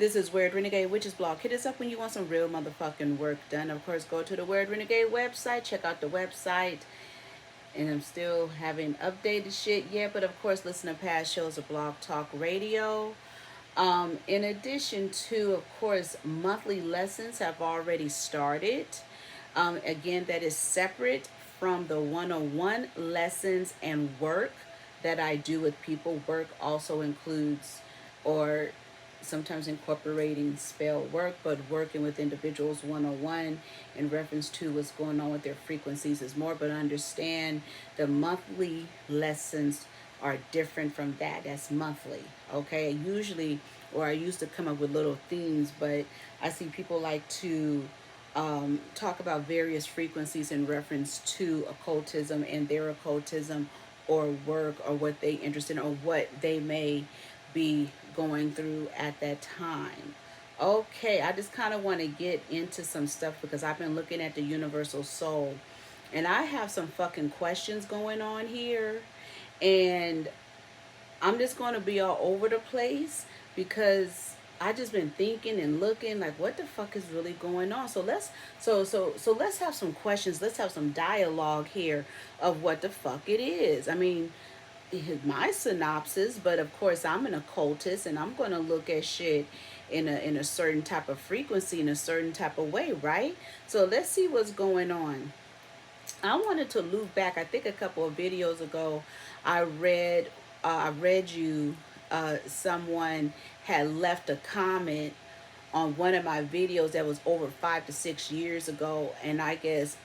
This is Weird Renegade Witches Blog. Hit us up when you want some real motherfucking work done. Of course, go to the Weird Renegade website. Check out the website. And I'm still haven't updated shit yet. But of course, listen to past shows of Blogtalkradio. In addition to, of course, monthly lessons have already started. Again, that is separate from the one-on-one lessons and work that I do with people. Work also includes, or sometimes incorporating spell work, but working with individuals one-on-one in reference to what's going on with their frequencies is more. But understand the monthly lessons are different from that. That's monthly, okay? Usually, or I used to come up with little themes, but I see people like to talk about various frequencies in reference to occultism and their occultism or work or what they interested in or what they may be going through at that time. Okay, I just kind of want to get into some stuff because I've been looking at the universal soul and I have some fucking questions going on here, and I'm just going to be all over the place because I just been thinking and looking like what the fuck is really going on. So let's have some questions. Let's have some dialogue here of what the fuck it is. I mean, my synopsis, but of course I'm an occultist and I'm going to look at shit in a certain type of frequency, in a certain type of way, right? So let's see what's going on. I wanted to loop back. I think a couple of videos ago, I read you. Someone had left a comment on one of my videos that was over 5 to 6 years ago, and I guess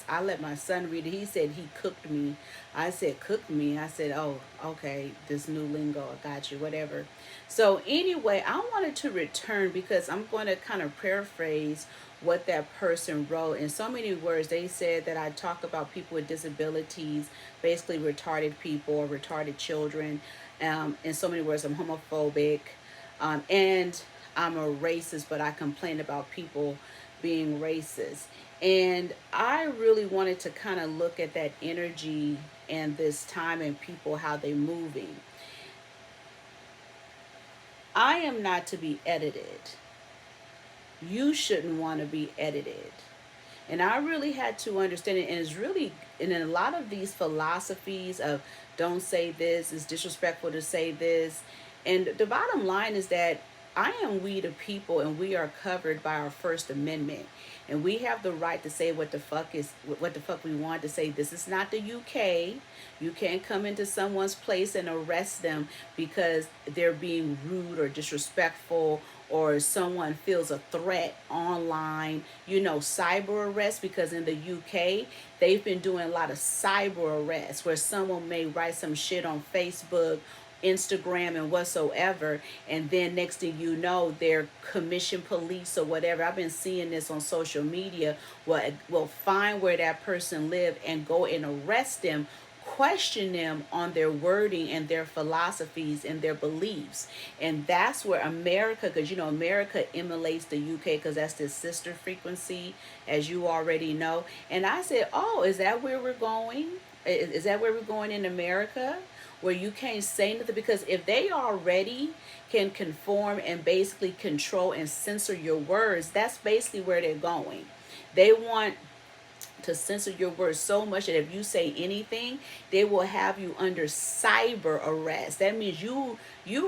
I let my son read it. He said he cooked me. I said cooked me. I said, oh, okay, this new lingo, I got you, whatever. So anyway, I wanted to return because I'm going to kind of paraphrase what that person wrote in so many words. They said that I talk about people with disabilities, basically retarded people or retarded children. In so many words, I'm homophobic, and I'm a racist, but I complain about people being racist. And I really wanted to kind of look at that energy and this time and people, how they're moving. I am not to be edited. You shouldn't want to be edited. And I really had to understand it. And it's really, and in a lot of these philosophies of don't say this, it's disrespectful to say this. And the bottom line is that I am we the people, and we are covered by our First Amendment. And we have the right to say what the fuck we want to say. This is not the UK. You can't come into someone's place and arrest them because they're being rude or disrespectful, or someone feels a threat online, cyber arrest, because in the UK, they've been doing a lot of cyber arrests where someone may write some shit on Facebook, Instagram, and whatsoever, and then next thing you know, they're commission police or whatever. I've been seeing this on social media. Will find where that person live and go and arrest them, question them on their wording and their philosophies and their beliefs. And that's where America, because America emulates the UK because that's the sister frequency, as you already know. And I said, oh, is that where we're going? Is that where we're going in America, where you can't say nothing? Because if they already can conform and basically control and censor your words, that's basically where they're going. They want to censor your words so much that if you say anything, they will have you under cyber arrest. That means you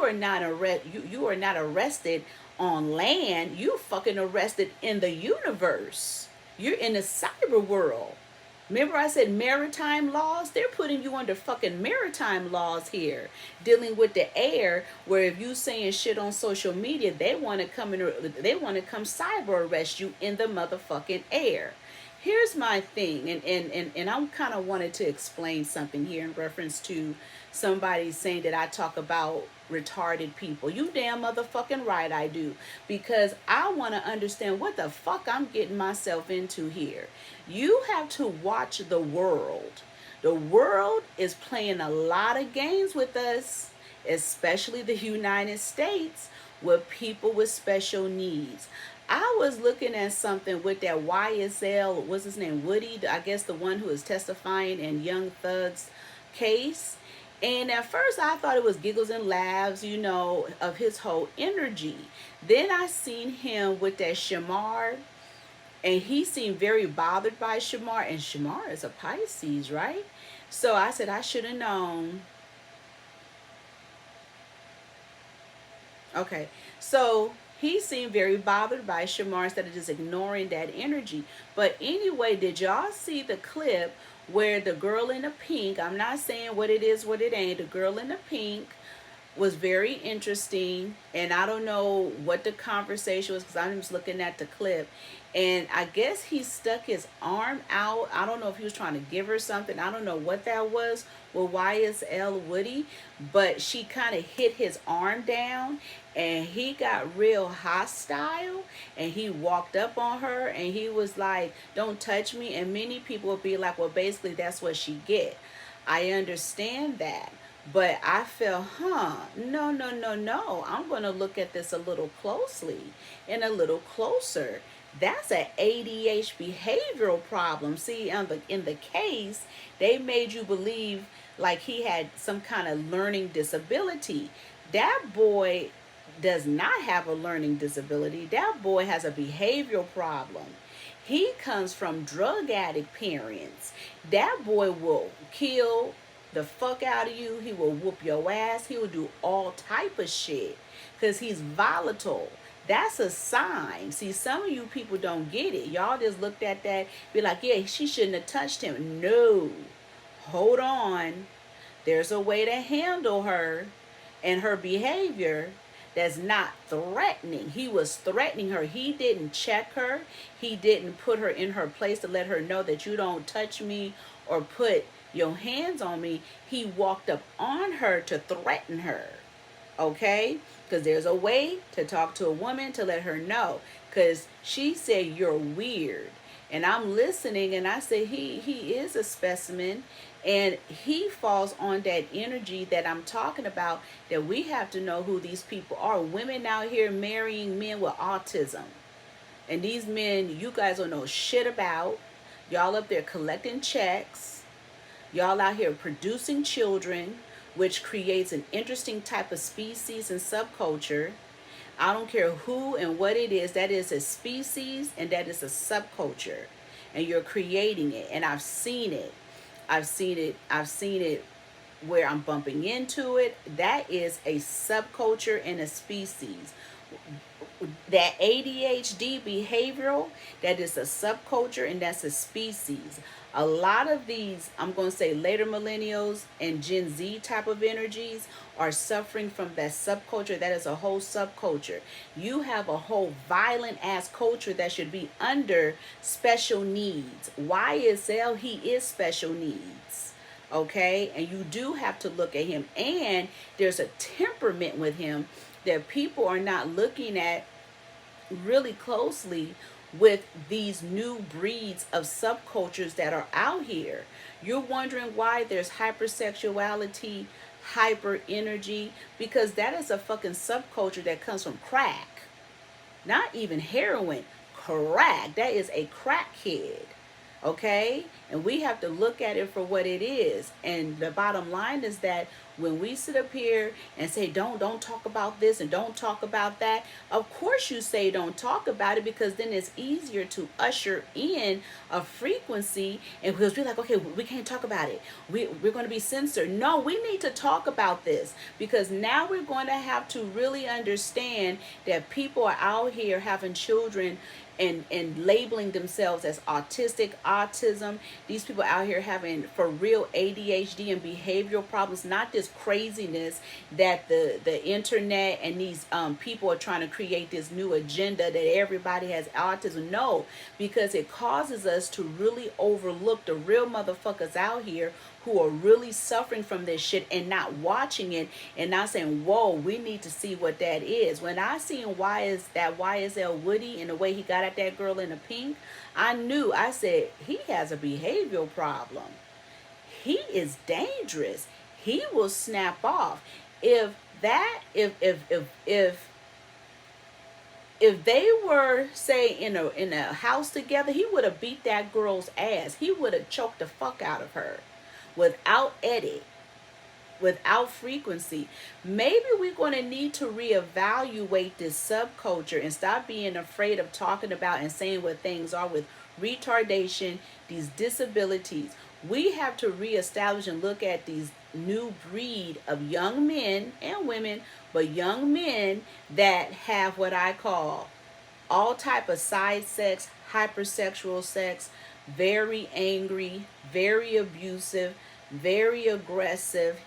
are not arrested on land. You're fucking arrested in the universe. You're in the cyber world. Remember I said maritime laws? They're putting you under fucking maritime laws here, dealing with the air, where if you saying shit on social media, they want to come cyber arrest you in the motherfucking air. Here's my thing, and I kind of wanted to explain something here in reference to somebody saying that I talk about retarded people. You damn motherfucking right I do, because I want to understand what the fuck I'm getting myself into here. You have to watch the world. The world is playing a lot of games with us, especially the United States, with people with special needs. I was looking at something with that YSL, what's his name, Woody, I guess the one who is testifying in Young Thug's case. And at first I thought it was giggles and laughs, you know, of his whole energy. Then I seen him with that Shamar, and he seemed very bothered by Shamar, and Shamar is a Pisces, right? So I said I should have known. Okay, so he seemed very bothered by Shamar instead of just ignoring that energy. But anyway, did y'all see the clip where the girl in the pink, I'm not saying what it is, what it ain't, the girl in the pink was very interesting, and I don't know what the conversation was because I'm just looking at the clip, and I guess he stuck his arm out. I don't know if he was trying to give her something. I don't know what that was with YSL Woody, but she kind of hit his arm down, and he got real hostile, and he walked up on her, and he was like, "Don't touch me," and many people would be like, well, basically that's what she get. I understand that. But I felt, no, no, no, no. I'm going to look at this a little closely and a little closer. That's an ADH behavioral problem. See, in the case, they made you believe like he had some kind of learning disability. That boy does not have a learning disability. That boy has a behavioral problem. He comes from drug addict parents. That boy will kill the fuck out of you. He will whoop your ass. He will do all type of shit because he's volatile. That's a sign. See, some of you people don't get it. Y'all just looked at that, be like, yeah, she shouldn't have touched him. No, hold on. There's a way to handle her and her behavior that's not threatening. He was threatening her. He didn't check her. He didn't put her in her place to let her know that you don't touch me or put your hands on me. He walked up on her to threaten her. Okay? Because there's a way to talk to a woman to let her know. Because she said, you're weird. And I'm listening, and I say, he is a specimen. And he falls on that energy that I'm talking about, that we have to know who these people are. Women out here marrying men with autism. And these men, you guys don't know shit about. Y'all up there collecting checks. Y'all out here producing children, which creates an interesting type of species and subculture. I don't care who and what it is. That is a species and that is a subculture. And you're creating it. And I've seen it. I've seen it where I'm bumping into it. That is a subculture and a species. That ADHD behavioral, that is a subculture and that's a species. A lot of these, I'm going to say later millennials and Gen Z type of energies are suffering from that subculture. That is a whole subculture. You have a whole violent ass culture that should be under special needs. YSL, he is special needs. Okay? And you do have to look at him. And there's a temperament with him that people are not looking at really closely with these new breeds of subcultures that are out here. You're wondering why there's hypersexuality, hyper energy, because that is a fucking subculture that comes from crack. Not even heroin, crack. That is a crackhead. Okay? And we have to look at it for what it is. And the bottom line is that when we sit up here and say, don't talk about this and don't talk about that, of course you say don't talk about it, because then it's easier to usher in a frequency, and because we're like, okay, we can't talk about it. We're going to be censored. No, we need to talk about this, because now we're going to have to really understand that people are out here having children and labeling themselves as autistic, autism. These people out here having for real ADHD and behavioral problems, not this craziness that the internet and these people are trying to create this new agenda that everybody has autism. No, because it causes us to really overlook the real motherfuckers out here who are really suffering from this shit and not watching it and not saying, whoa, we need to see what that is. When I seen YSL Woody and the way he got at that girl in the pink, I knew, I said, he has a behavioral problem. He is dangerous. He will snap off. If they were, say, in a house together, he would have beat that girl's ass. He would have choked the fuck out of her without edit. without frequency. Maybe we're going to need to reevaluate this subculture and stop being afraid of talking about and saying what things are with retardation, these disabilities. We have to reestablish and look at these new breed of young men and women, but young men that have what I call all type of side sex, hypersexual sex, very angry, very abusive, very aggressive.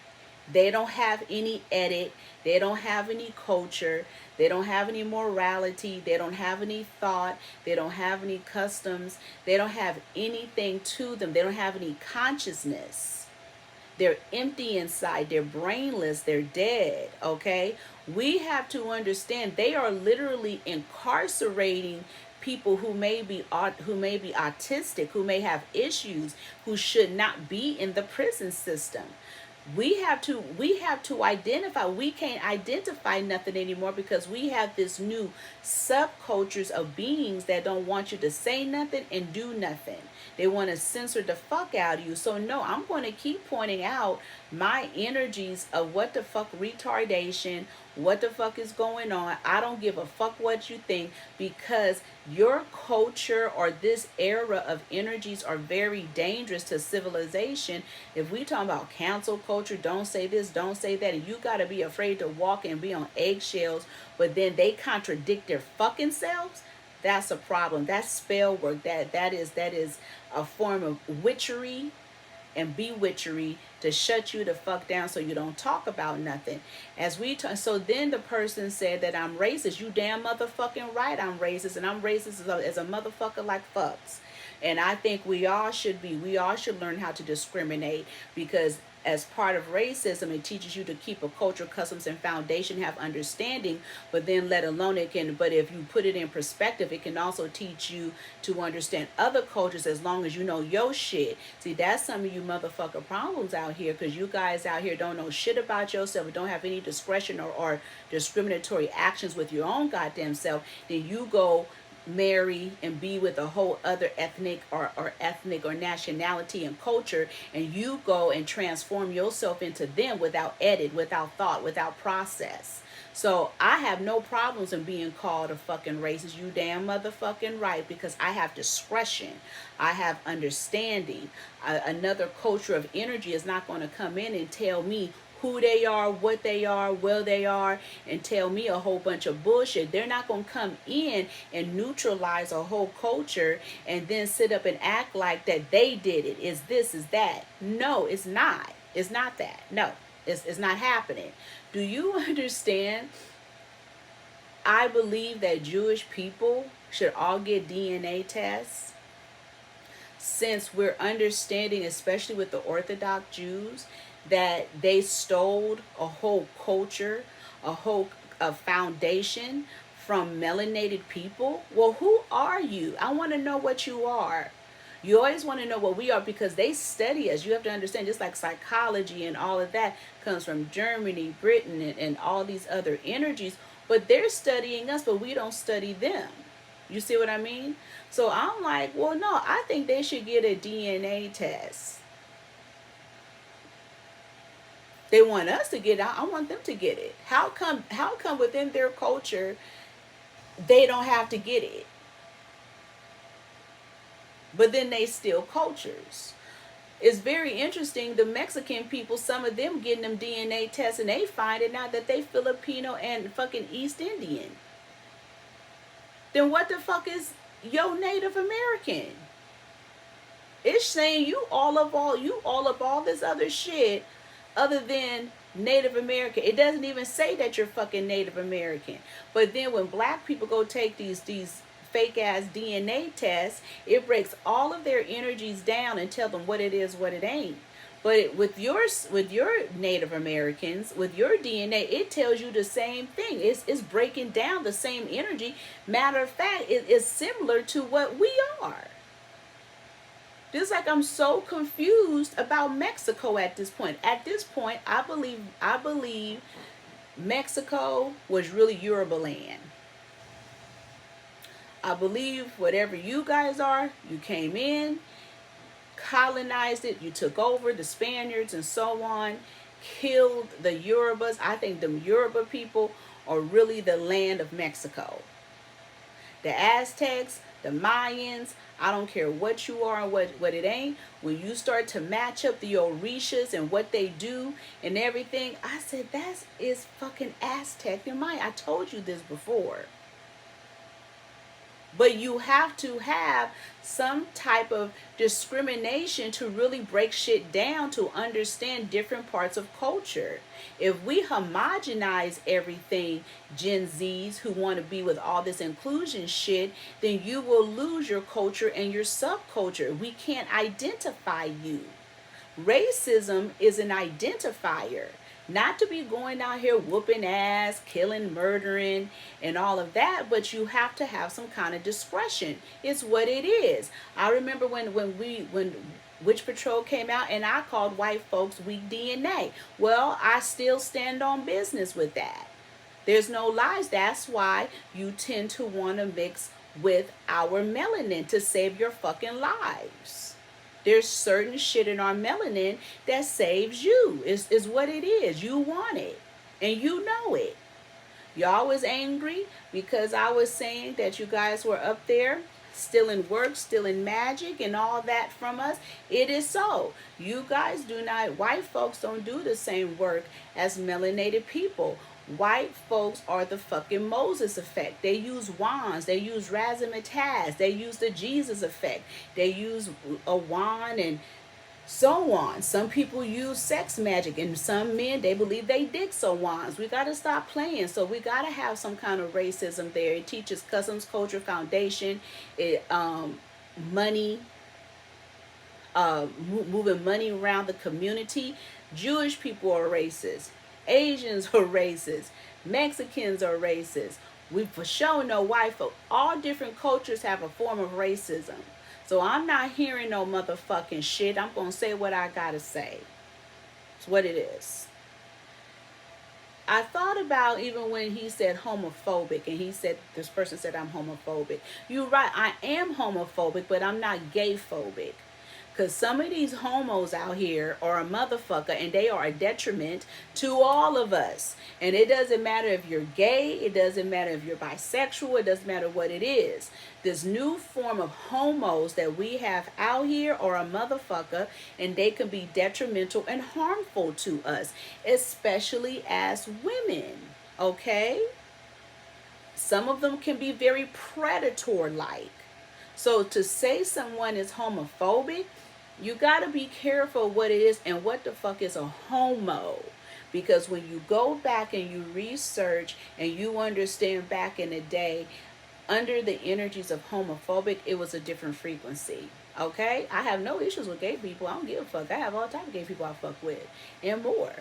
They don't have any edit. They don't have any culture. They don't have any morality. They don't have any thought. They don't have any customs. They don't have anything to them. They don't have any consciousness. They're empty inside. They're brainless. They're dead. Okay? We have to understand they are literally incarcerating people who may be autistic, who may have issues, who should not be in the prison system. We have to identify. We can't identify nothing anymore because we have this new subcultures of beings that don't want you to say nothing and do nothing. They want to censor the fuck out of you. So no, I'm going to keep pointing out my energies of what the fuck retardation, what the fuck is going on. I don't give a fuck what you think, because your culture or this era of energies are very dangerous to civilization. If we talk about cancel culture, don't say this, don't say that, and you got to be afraid to walk and be on eggshells, but then they contradict their fucking selves, that's a problem. That's spell work. That is a form of witchery and bewitchery to shut you the fuck down so you don't talk about nothing. So then the person said that I'm racist. You damn motherfucking right I'm racist, and I'm racist as a motherfucker like fucks. And I think we all should be. We all should learn how to discriminate, because as part of racism, it teaches you to keep a culture, customs, and foundation, have understanding, but then let alone but if you put it in perspective, it can also teach you to understand other cultures as long as you know your shit. See, that's some of you motherfucker problems out here, because you guys out here don't know shit about yourself, don't have any discretion or discriminatory actions with your own goddamn self. Then you go marry and be with a whole other ethnic or nationality and culture, and you go and transform yourself into them without edit, without thought, without process. So I have no problems in being called a fucking racist. You damn motherfucking right, because I have discretion. I have understanding. Another culture of energy is not going to come in and tell me who they are, what they are, where they are, and tell me a whole bunch of bullshit. They're not going to come in and neutralize a whole culture and then sit up and act like that they did it. Is this, is that. No, it's not. It's not that. No, it's not happening. Do you understand? I believe that Jewish people should all get DNA tests, since we're understanding, especially with the Orthodox Jews, that they stole a whole culture, a foundation from melanated people. Well, who are you? I want to know what you are. You always want to know what we are, because they study us. You have to understand, just like psychology and all of that comes from Germany, Britain, and all these other energies, but they're studying us, but we don't study them. You see what I mean? So I'm like, well, no, I think they should get a DNA test. They want us to get it. I want them to get it. How come within their culture they don't have to get it, but then they steal cultures? It's very interesting. The Mexican people, some of them getting them DNA tests, and they find it out that they Filipino and fucking East Indian. Then what the fuck is your Native American? It's saying you all of all this other shit other than Native American. It doesn't even say that you're fucking Native American. But then when black people go take these fake ass DNA tests, it breaks all of their energies down and tell them what it is, what it ain't. But with your Native Americans, with your DNA, it tells you the same thing. It's breaking down the same energy. Matter of fact, it is similar to what we are. Just like I'm so confused about Mexico at this point. At this point, I believe Mexico was really Yoruba land. I believe whatever you guys are, you came in, colonized it, you took over, the Spaniards and so on, killed the Yorubas. I think the Yoruba people are really the land of Mexico. The Aztecs, the Mayans, I don't care what you are and what it ain't. When you start to match up the Orishas and what they do and everything, I said, that is fucking Aztec and Maya. I told you this before. But you have to have some type of discrimination to really break shit down to understand different parts of culture. If we homogenize everything, Gen Zs who want to be with all this inclusion shit, then you will lose your culture and your subculture. We can't identify you. Racism is an identifier. Not to be going out here whooping ass, killing, murdering, and all of that, but you have to have some kind of discretion. It's what it is. I remember when Witch Patrol came out and I called white folks weak DNA. Well, I still stand on business with that. There's no lies. That's why you tend to want to mix with our melanin to save your fucking lives. There's certain shit in our melanin that saves you. Is what it is. You want it. And you know it. Y'all was angry because I was saying that you guys were up there stealing work, stealing magic and all that from us. It is so. You guys do not, white folks don't do the same work as melanated people. White folks are the fucking Moses effect. They use wands. They use razzmatazz. They use the Jesus effect. They use a wand and so on. Some people use sex magic, and some men, they believe they dick so wands. We got to stop playing. So we got to have some kind of racism there. It teaches customs, culture, foundation, money, moving money around the community. Jewish people are racist. Asians are racist. Mexicans are racist. We for sure know white folk. All different cultures have a form of racism. So I'm not hearing no motherfucking shit. I'm going to say what I got to say. It's what it is. I thought about even when he said homophobic, and he said, this person said I'm homophobic. You're right, I am homophobic, but I'm not gay phobic. Because some of these homos out here are a motherfucker, and they are a detriment to all of us. And it doesn't matter if you're gay, it doesn't matter if you're bisexual, it doesn't matter what it is. This new form of homos that we have out here are a motherfucker, and they can be detrimental and harmful to us, especially as women, okay? Some of them can be very predator-like. So to say someone is homophobic, you got to be careful what it is and what the fuck is a homo. Because when you go back and you research and you understand back in the day, under the energies of homophobic, it was a different frequency. Okay? I have no issues with gay people. I don't give a fuck. I have all type of gay people I fuck with and more.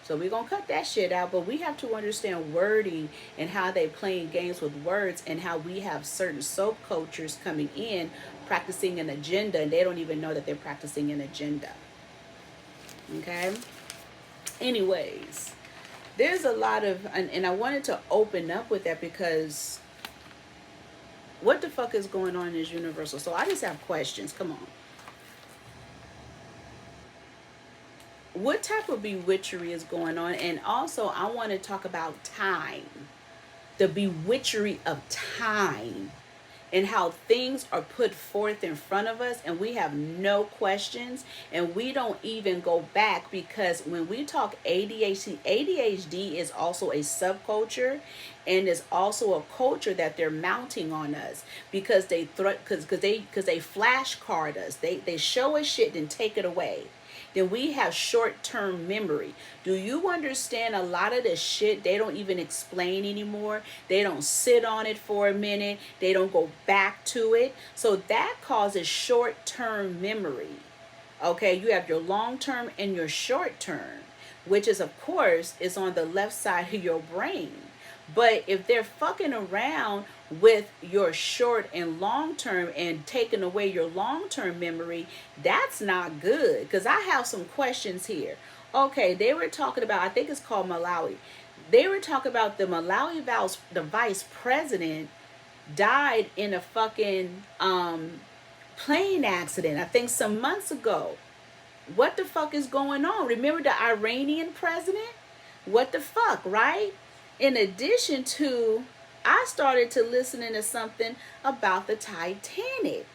So we're going to cut that shit out, but we have to understand wording and how they playing games with words and how we have certain subcultures coming in practicing an agenda, and they don't even know that they're practicing an agenda. Okay? Anyways, there's a lot of, and I wanted to open up with that because what the fuck is going on is universal. So I just have questions. Come on. What type of bewitchery is going on? And also, I want to talk about time. The bewitchery of time. And how things are put forth in front of us and we have no questions. And we don't even go back because when we talk ADHD, ADHD is also a subculture. And is also a culture that they're mounting on us because they because they flashcard us. They show us shit and take it away. Then we have short-term memory. Do you understand a lot of this shit they don't even explain anymore? They don't sit on it for a minute. They don't go back to it. So that causes short-term memory. Okay, you have your long-term and your short-term, which is, of course, is on the left side of your brain. But if they're fucking around with your short and long term and taking away your long term memory, that's not good. Because I have some questions here. Okay, they were talking about, I think it's called Malawi. They were talking about the Malawi the vice president died in a fucking plane accident, I think some months ago. What the fuck is going on? Remember the Iranian president? What the fuck, right? In addition to, I started to listening to something about the Titanic.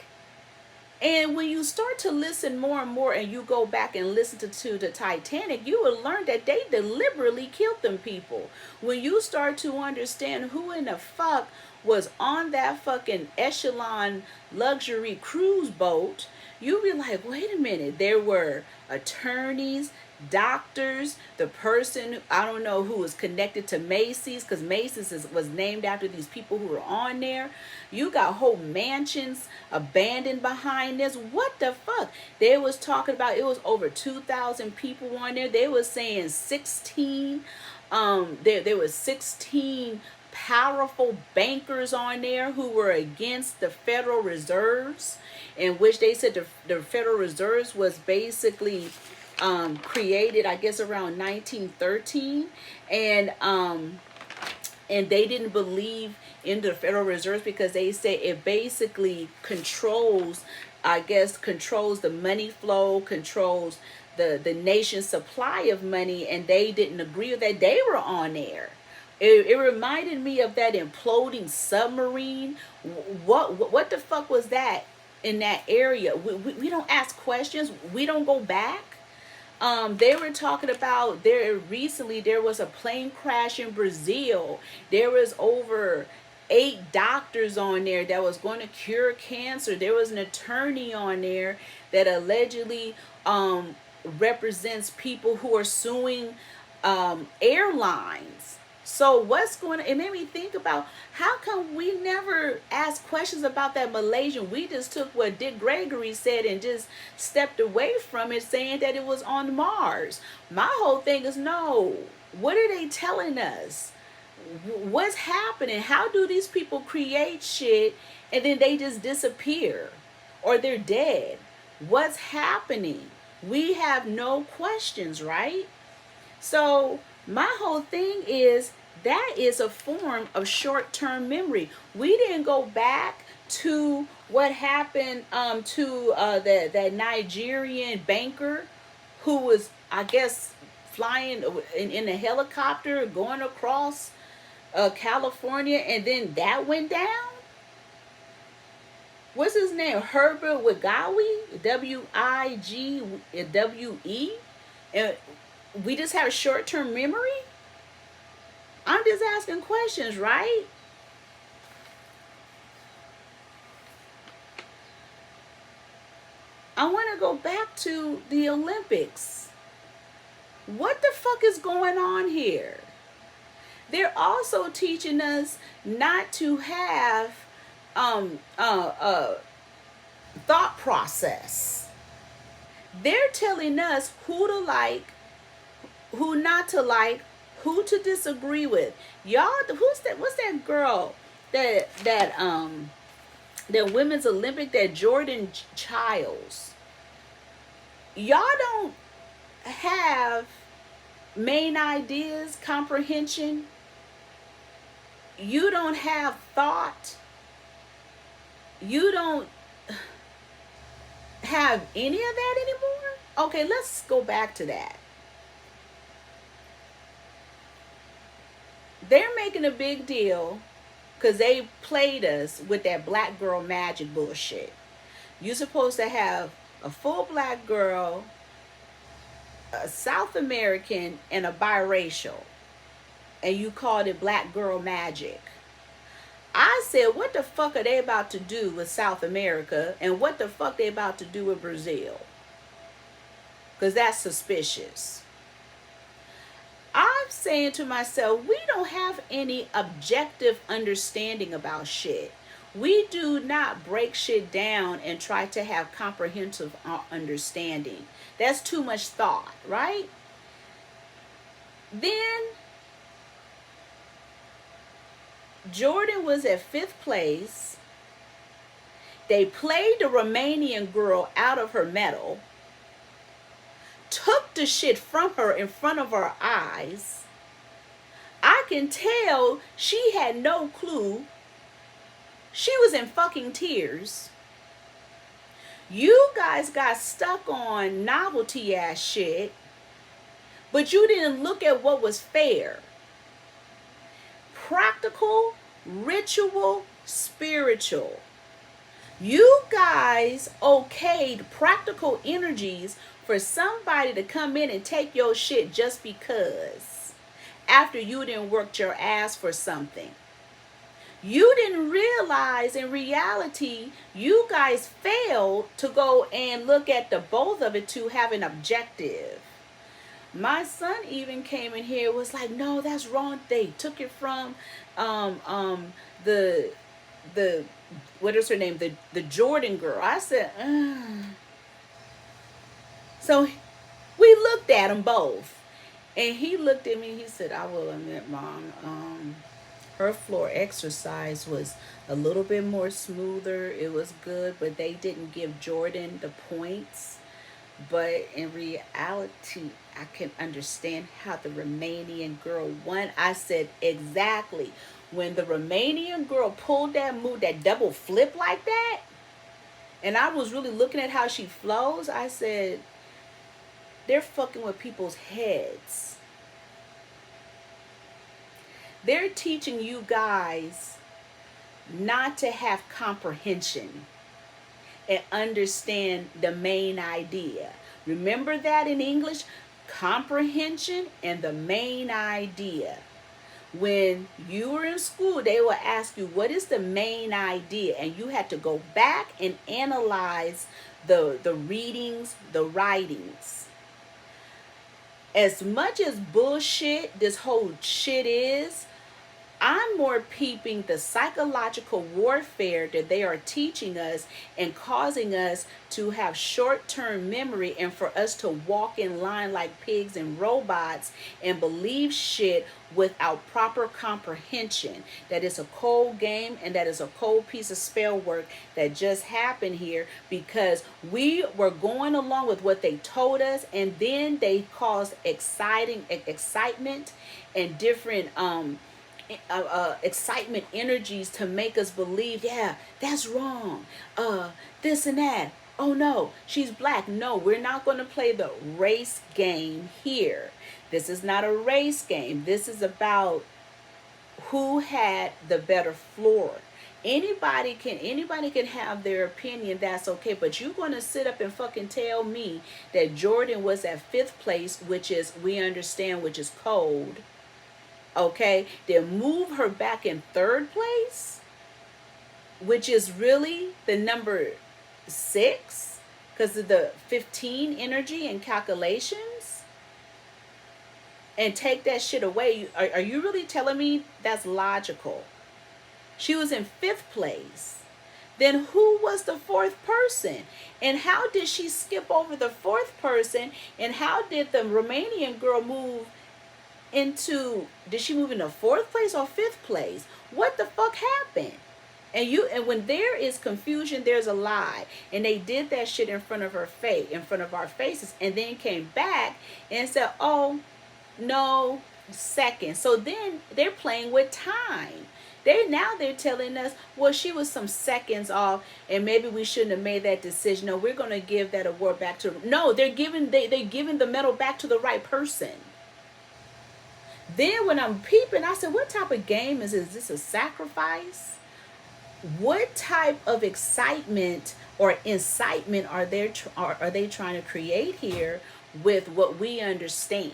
And when you start to listen more and more and you go back and listen to the Titanic, you will learn that they deliberately killed them people. When you start to understand who in the fuck was on that fucking echelon luxury cruise boat, you be like, wait a minute, there were attorneys, doctors, the person, I don't know, who was connected to Macy's, because Macy's was named after these people who were on there. You got whole mansions abandoned behind this. What the fuck? They was talking about, it was over 2,000 people on there. They was saying 16, there was 16 powerful bankers on there who were against the Federal Reserves, in which they said the Federal Reserves was basically created, I guess, around 1913, and they didn't believe in the Federal Reserves because they say it basically controls, I guess, controls the money flow, controls the nation's supply of money, and they didn't agree with that. They were on there. It reminded me of that imploding submarine. What the fuck was that in that area? We don't ask questions. We don't go back. They were talking about there was a plane crash in Brazil. There was over 8 doctors on there that was going to cure cancer. There was an attorney on there that allegedly represents people who are suing airlines. So what's going on? It made me think about, how come we never asked questions about that Malaysian? We just took what Dick Gregory said and just stepped away from it, saying that it was on Mars. My whole thing is, no. What are they telling us? What's happening? How do these people create shit and then they just disappear? Or they're dead? What's happening? We have no questions, right? So my whole thing is, that is a form of short-term memory. We didn't go back to what happened to that Nigerian banker who was, I guess, flying in a helicopter going across California, and then that went down. What's his name? Herbert Wigawe, W-I-G-W-E, and we just have short-term memory? I'm just asking questions, right? I want to go back to the Olympics. What the fuck is going on here? They're also teaching us not to have thought process. They're telling us who to like, who not to like, who to disagree with. Y'all, who's that? What's that girl that women's Olympic, that Jordan Chiles? Y'all don't have main ideas, comprehension. You don't have thought. You don't have any of that anymore? Okay, let's go back to that. They're making a big deal because they played us with that black girl magic bullshit. You're supposed to have a full black girl, a South American, and a biracial, and you called it black girl magic. I said, what the fuck are they about to do with South America, and what the fuck they about to do with Brazil? Because that's suspicious. I'm saying to myself, we don't have any objective understanding about shit. We do not break shit down and try to have comprehensive understanding. That's too much thought, right? Then Jordan was at 5th place. They played the Romanian girl out of her medal, took the shit from her in front of our eyes. I can tell she had no clue. She was in fucking tears. You guys got stuck on novelty ass shit, but you didn't look at what was fair. Practical, ritual, spiritual. You guys okayed practical energies for somebody to come in and take your shit just because, after you didn't work your ass for something. You didn't realize in reality, you guys failed to go and look at the both of it to have an objective. My son even came in here, was like, no, that's wrong. They took it from the what is her name, the Jordan girl. I said, so we looked at them both, and he looked at me. He said, I will admit, Mom, her floor exercise was a little bit more smoother. It was good, but they didn't give Jordan the points. But in reality, I can understand how the Romanian girl won. I said, exactly. When the Romanian girl pulled that move, that double flip like that, and I was really looking at how she flows, I said, they're fucking with people's heads. They're teaching you guys not to have comprehension and understand the main idea. Remember that in English? Comprehension and the main idea. When you were in school, they will ask you, what is the main idea? And you had to go back and analyze the readings, the writings. As much as bullshit this whole shit is, I'm more peeping the psychological warfare that they are teaching us and causing us to have short-term memory, and for us to walk in line like pigs and robots and believe shit without proper comprehension. That is a cold game, and that is a cold piece of spell work that just happened here, because we were going along with what they told us, and then they caused excitement and different excitement energies to make us believe, yeah, that's wrong, this and that. Oh no, she's black. No, we're not going to play the race game here. This is not a race game. This is about who had the better floor. Anybody can have their opinion, that's okay, but you're going to sit up and fucking tell me that Jordan was at 5th place, which is, we understand, which is cold. Okay, then move her back in 3rd place, which is really the number 6 because of the 15 energy and calculations, and take that shit away. Are you really telling me that's logical? She was in 5th place. Then who was the 4th person? And how did she skip over the 4th person? And how did the Romanian girl move into, did she move into 4th place or 5th place? What the fuck happened? And when there is confusion, there's a lie. And they did that shit in front of her face, in front of our faces, and then came back and said, oh no, second. So then they're playing with time. They're telling us, well, she was some seconds off, and maybe we shouldn't have made that decision. No, we're gonna give that award back to her. No, they're giving the medal back to the right person. Then when I'm peeping, I said, what type of game is this? Is this a sacrifice? What type of excitement or incitement are they trying to create here with what we understand?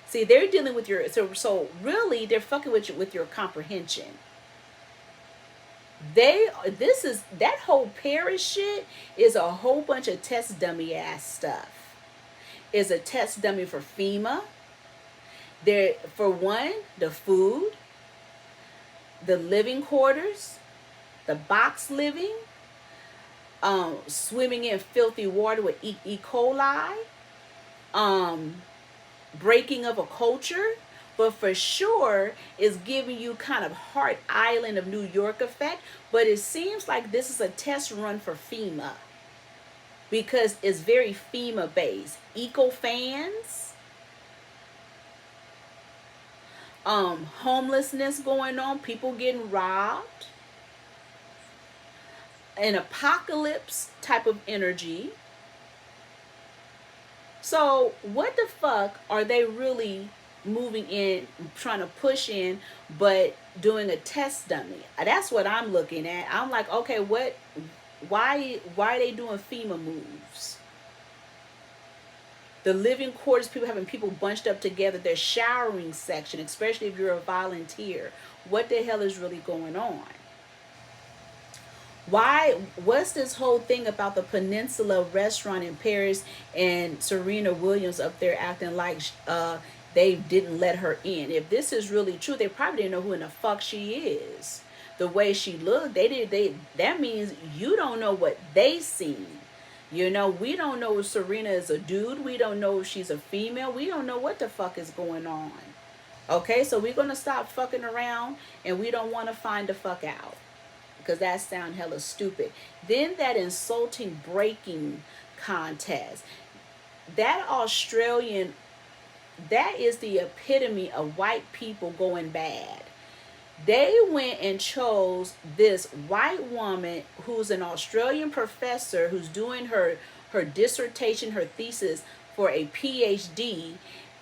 See, they're dealing with your, so really they're fucking with your comprehension. That whole Paris shit is a whole bunch of test dummy ass stuff. It's a test dummy for FEMA. There, for one, the food, the living quarters, the box living, swimming in filthy water with E. coli, breaking of a culture, but for sure is giving you kind of Heart Island of New York effect. But it seems like this is a test run for FEMA, because it's very FEMA based. Eco fans. Homelessness going on, people getting robbed. an apocalypse type of energy. So what the fuck are they really moving in, trying to push in, but doing a test dummy? That's what I'm looking at. I'm like, okay, why are they doing FEMA moves? The living quarters, people having people bunched up together, their showering section, especially if you're a volunteer. What the hell is really going on? What's this whole thing about the Peninsula restaurant in Paris and Serena Williams up there acting like they didn't let her in? If this is really true, they probably didn't know who in the fuck she is. The way she looked, that means you don't know what they seen. You know, we don't know if Serena is a dude. We don't know if she's a female. We don't know what the fuck is going on. Okay, so we're gonna stop fucking around, and we don't want to find the fuck out, because that sound hella stupid. Then that insulting breaking contest. That Australian, that is the epitome of white people going bad. They went and chose this white woman who's an Australian professor who's doing her dissertation, her thesis for a PhD.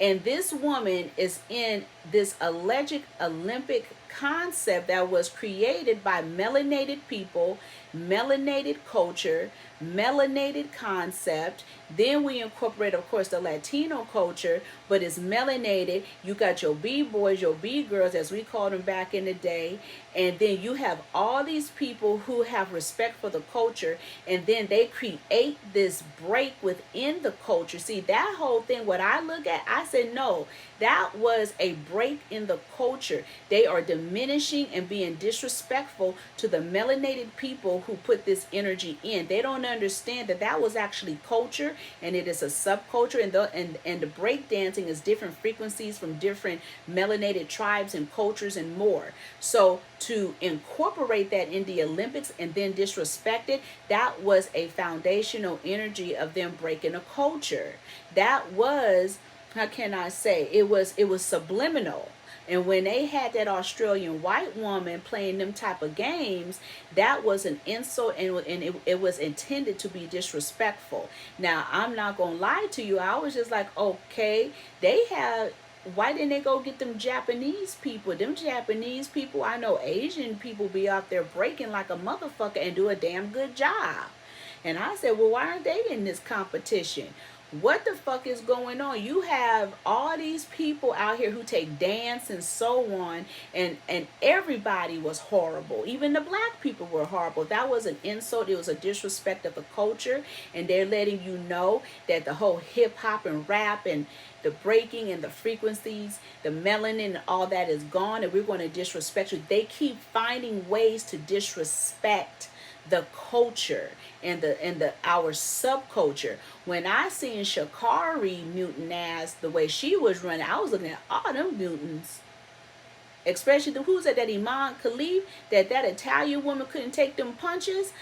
And this woman is in this alleged Olympic concept that was created by melanated people, melanated culture, melanated concept. Then we incorporate, of course, the Latino culture, but it's melanated. You got your B-boys, your B-girls, as we called them back in the day. And then you have all these people who have respect for the culture, and then they create this break within the culture. See, that whole thing, what I look at, I said, no, that was a break in the culture. They are diminishing and being disrespectful to the melanated people who put this energy in. They don't understand that that was actually culture, and it is a subculture, and the break dancing is different frequencies from different melanated tribes and cultures and more. So to incorporate that in the Olympics and then disrespect it, that was a foundational energy of them breaking a culture. That was, how can I say, it was subliminal. And when they had that Australian white woman playing them type of games, that was an insult, and it was intended to be disrespectful. Now, I'm not going to lie to you. I was just like, okay, why didn't they go get them Japanese people? Them Japanese people, I know Asian people be out there breaking like a motherfucker and do a damn good job. And I said, well, why aren't they in this competition? What the fuck is going on? You have all these people out here who take dance and so on, and everybody was horrible. Even the black people were horrible. That was an insult. It was a disrespect of the culture, and they're letting you know that the whole hip hop and rap and the breaking and the frequencies, the melanin and all that is gone, and we're going to disrespect you. They keep finding ways to disrespect the culture and our subculture. When I seen Sha'Carri mutant ass the way she was running, I was looking at all them mutants. Especially who's that Iman Khalif, that Italian woman couldn't take them punches.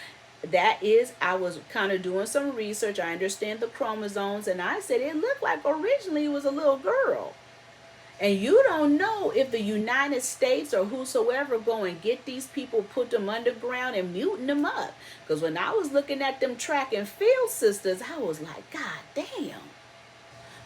I was kind of doing some research. I understand the chromosomes, and I said it looked like originally it was a little girl. And you don't know if the United States or whosoever go and get these people, put them underground and mutant them up. Because when I was looking at them track and field sisters, I was like, God damn.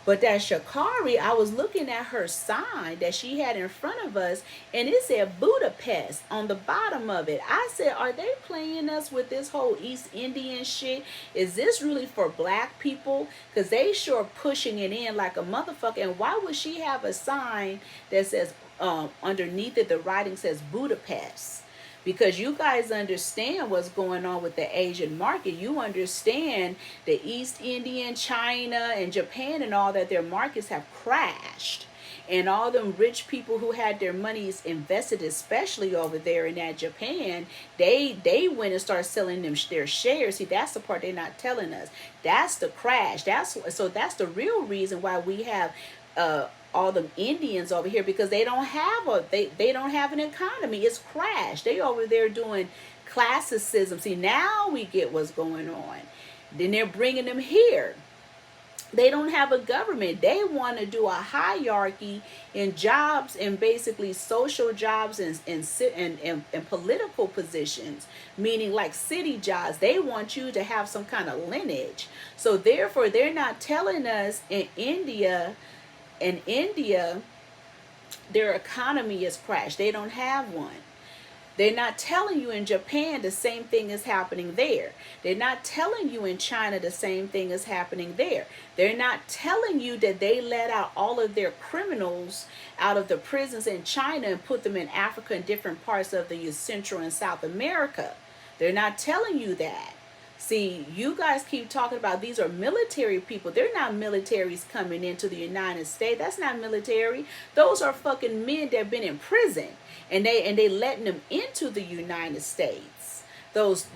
But that Sha'Carri, I was looking at her sign that she had in front of us, and it said Budapest on the bottom of it. I said, are they playing us with this whole East Indian shit? Is this really for black people? Because they sure pushing it in like a motherfucker. And why would she have a sign that says, underneath it, the writing says Budapest? Because you guys understand what's going on with the Asian market. You understand the East Indian, China, and Japan and all that, their markets have crashed. And all them rich people who had their monies invested, especially over there in that Japan, they went and started selling them their shares. See, that's the part they're not telling us. That's the crash. That's the real reason why we have all the Indians over here, because they don't have they don't have an economy. It's crashed. They over there doing classicism. See, now we get what's going on. Then they're bringing them here. They don't have a government. They want to do a hierarchy in jobs and basically social jobs and political positions, meaning like city jobs. They want you to have some kind of lineage. So therefore, they're not telling us in India, their economy is crashed. They don't have one. They're not telling you in Japan the same thing is happening there. They're not telling you in China the same thing is happening there. They're not telling you that they let out all of their criminals out of the prisons in China and put them in Africa and different parts of the Central and South America. They're not telling you that. See, you guys keep talking about these are military people. They're not militaries coming into the United States. That's not military. Those are fucking men that have been in prison, and they letting them into the United States. Those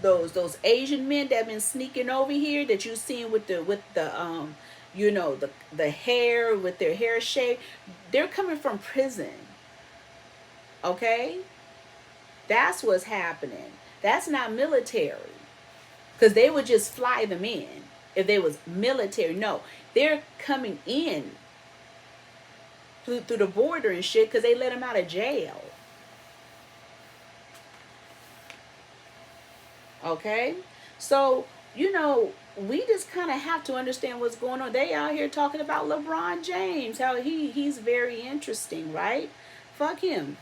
Asian men that have been sneaking over here that you seen with the you know, the hair, with their hair shaved, they're coming from prison. Okay? That's what's happening. That's not military. Because they would just fly them in if they was military. No, they're coming in through the border and shit because they let them out of jail. Okay? So, you know, we just kind of have to understand what's going on. They out here talking about LeBron James, how he's very interesting, right? Fuck him.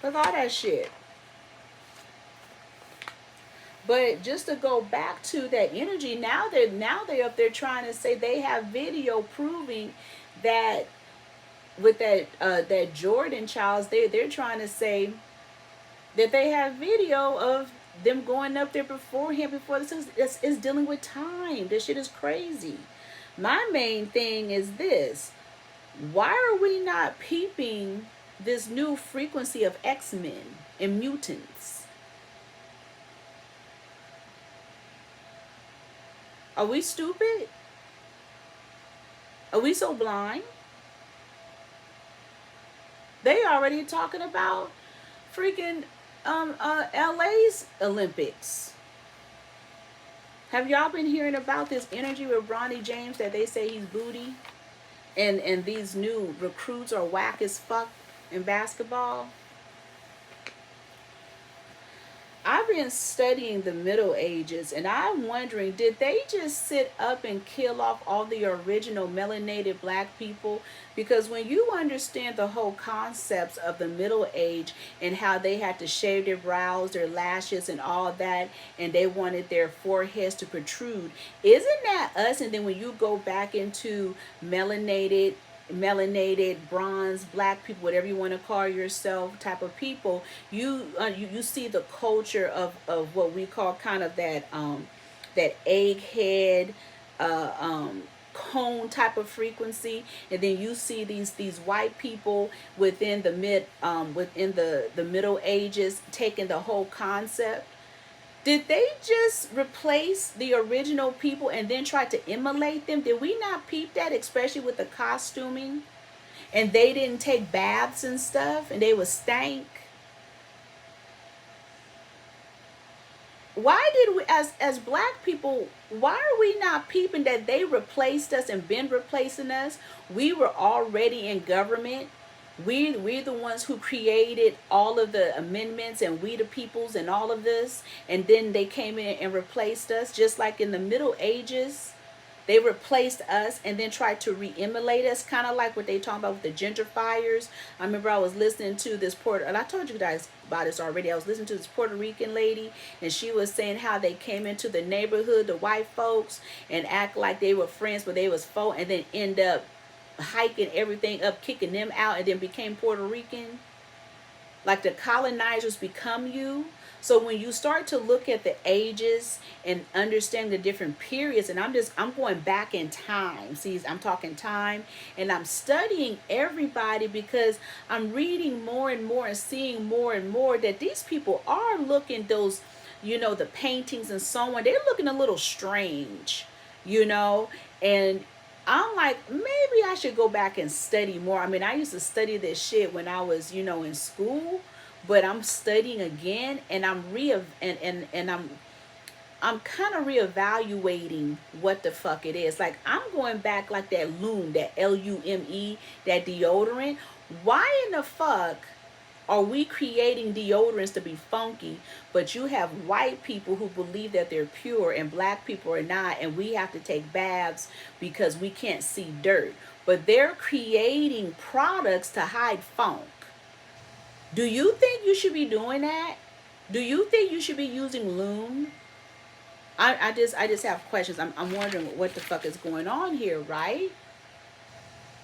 Fuck all that shit. But just to go back to that energy, now they're up there trying to say they have video proving that with that Jordan Chiles, they're trying to say that they have video of them going up there before this is dealing with time. This shit is crazy. My main thing is this: why are we not peeping this new frequency of X-Men and mutants? Are we stupid? Are we so blind? They already talking about freaking LA's Olympics. Have y'all been hearing about this energy with Bronny James that they say he's booty? And these new recruits are whack as fuck in basketball? I've been studying the Middle Ages, and I'm wondering, did they just sit up and kill off all the original melanated black people? Because when you understand the whole concepts of the Middle Age and how they had to shave their brows, their lashes, and all that, and they wanted their foreheads to protrude, isn't that us? And then when you go back into melanated, bronze, black people, whatever you want to call yourself, type of people, you see the culture of what we call kind of that egghead cone type of frequency, and then you see these white people within the Middle Ages taking the whole concept. Did they just replace the original people and then try to immolate them? Did we not peep that, especially with the costuming? And they didn't take baths and stuff, and they was stank. Why did we, as black people, why are we not peeping that they replaced us and been replacing us? We were already in government. We're the ones who created all of the amendments, and we the peoples and all of this, and then they came in and replaced us, just like in the Middle Ages. They replaced us and then tried to re-immolate us, kind of like what they talking about with the gentrifiers. I remember I was listening to this and I told you guys about this already. I was listening to this Puerto Rican lady, and she was saying how they came into the neighborhood, the white folks, and act like they were friends, but they was foe, and then end up hiking everything up, kicking them out, and then became Puerto Rican. Like the colonizers become you. So when you start to look at the ages and understand the different periods, and I'm going back in time. See, I'm talking time, and I'm studying everybody because I'm reading more and more and seeing more and more that these people are looking, those, the paintings and so on, they're looking a little strange, and I'm like, maybe I should go back and study more. I mean, I used to study this shit when I was, in school, but I'm studying again, and I'm I'm kind of reevaluating what the fuck it is. Like, I'm going back like that Lume, that Lume, that deodorant. Why in the fuck are we creating deodorants to be funky, but you have white people who believe that they're pure and black people are not, and we have to take baths because we can't see dirt? But they're creating products to hide funk. Do you think you should be doing that? Do you think you should be using Lume? I just have questions. I'm wondering what the fuck is going on here, right?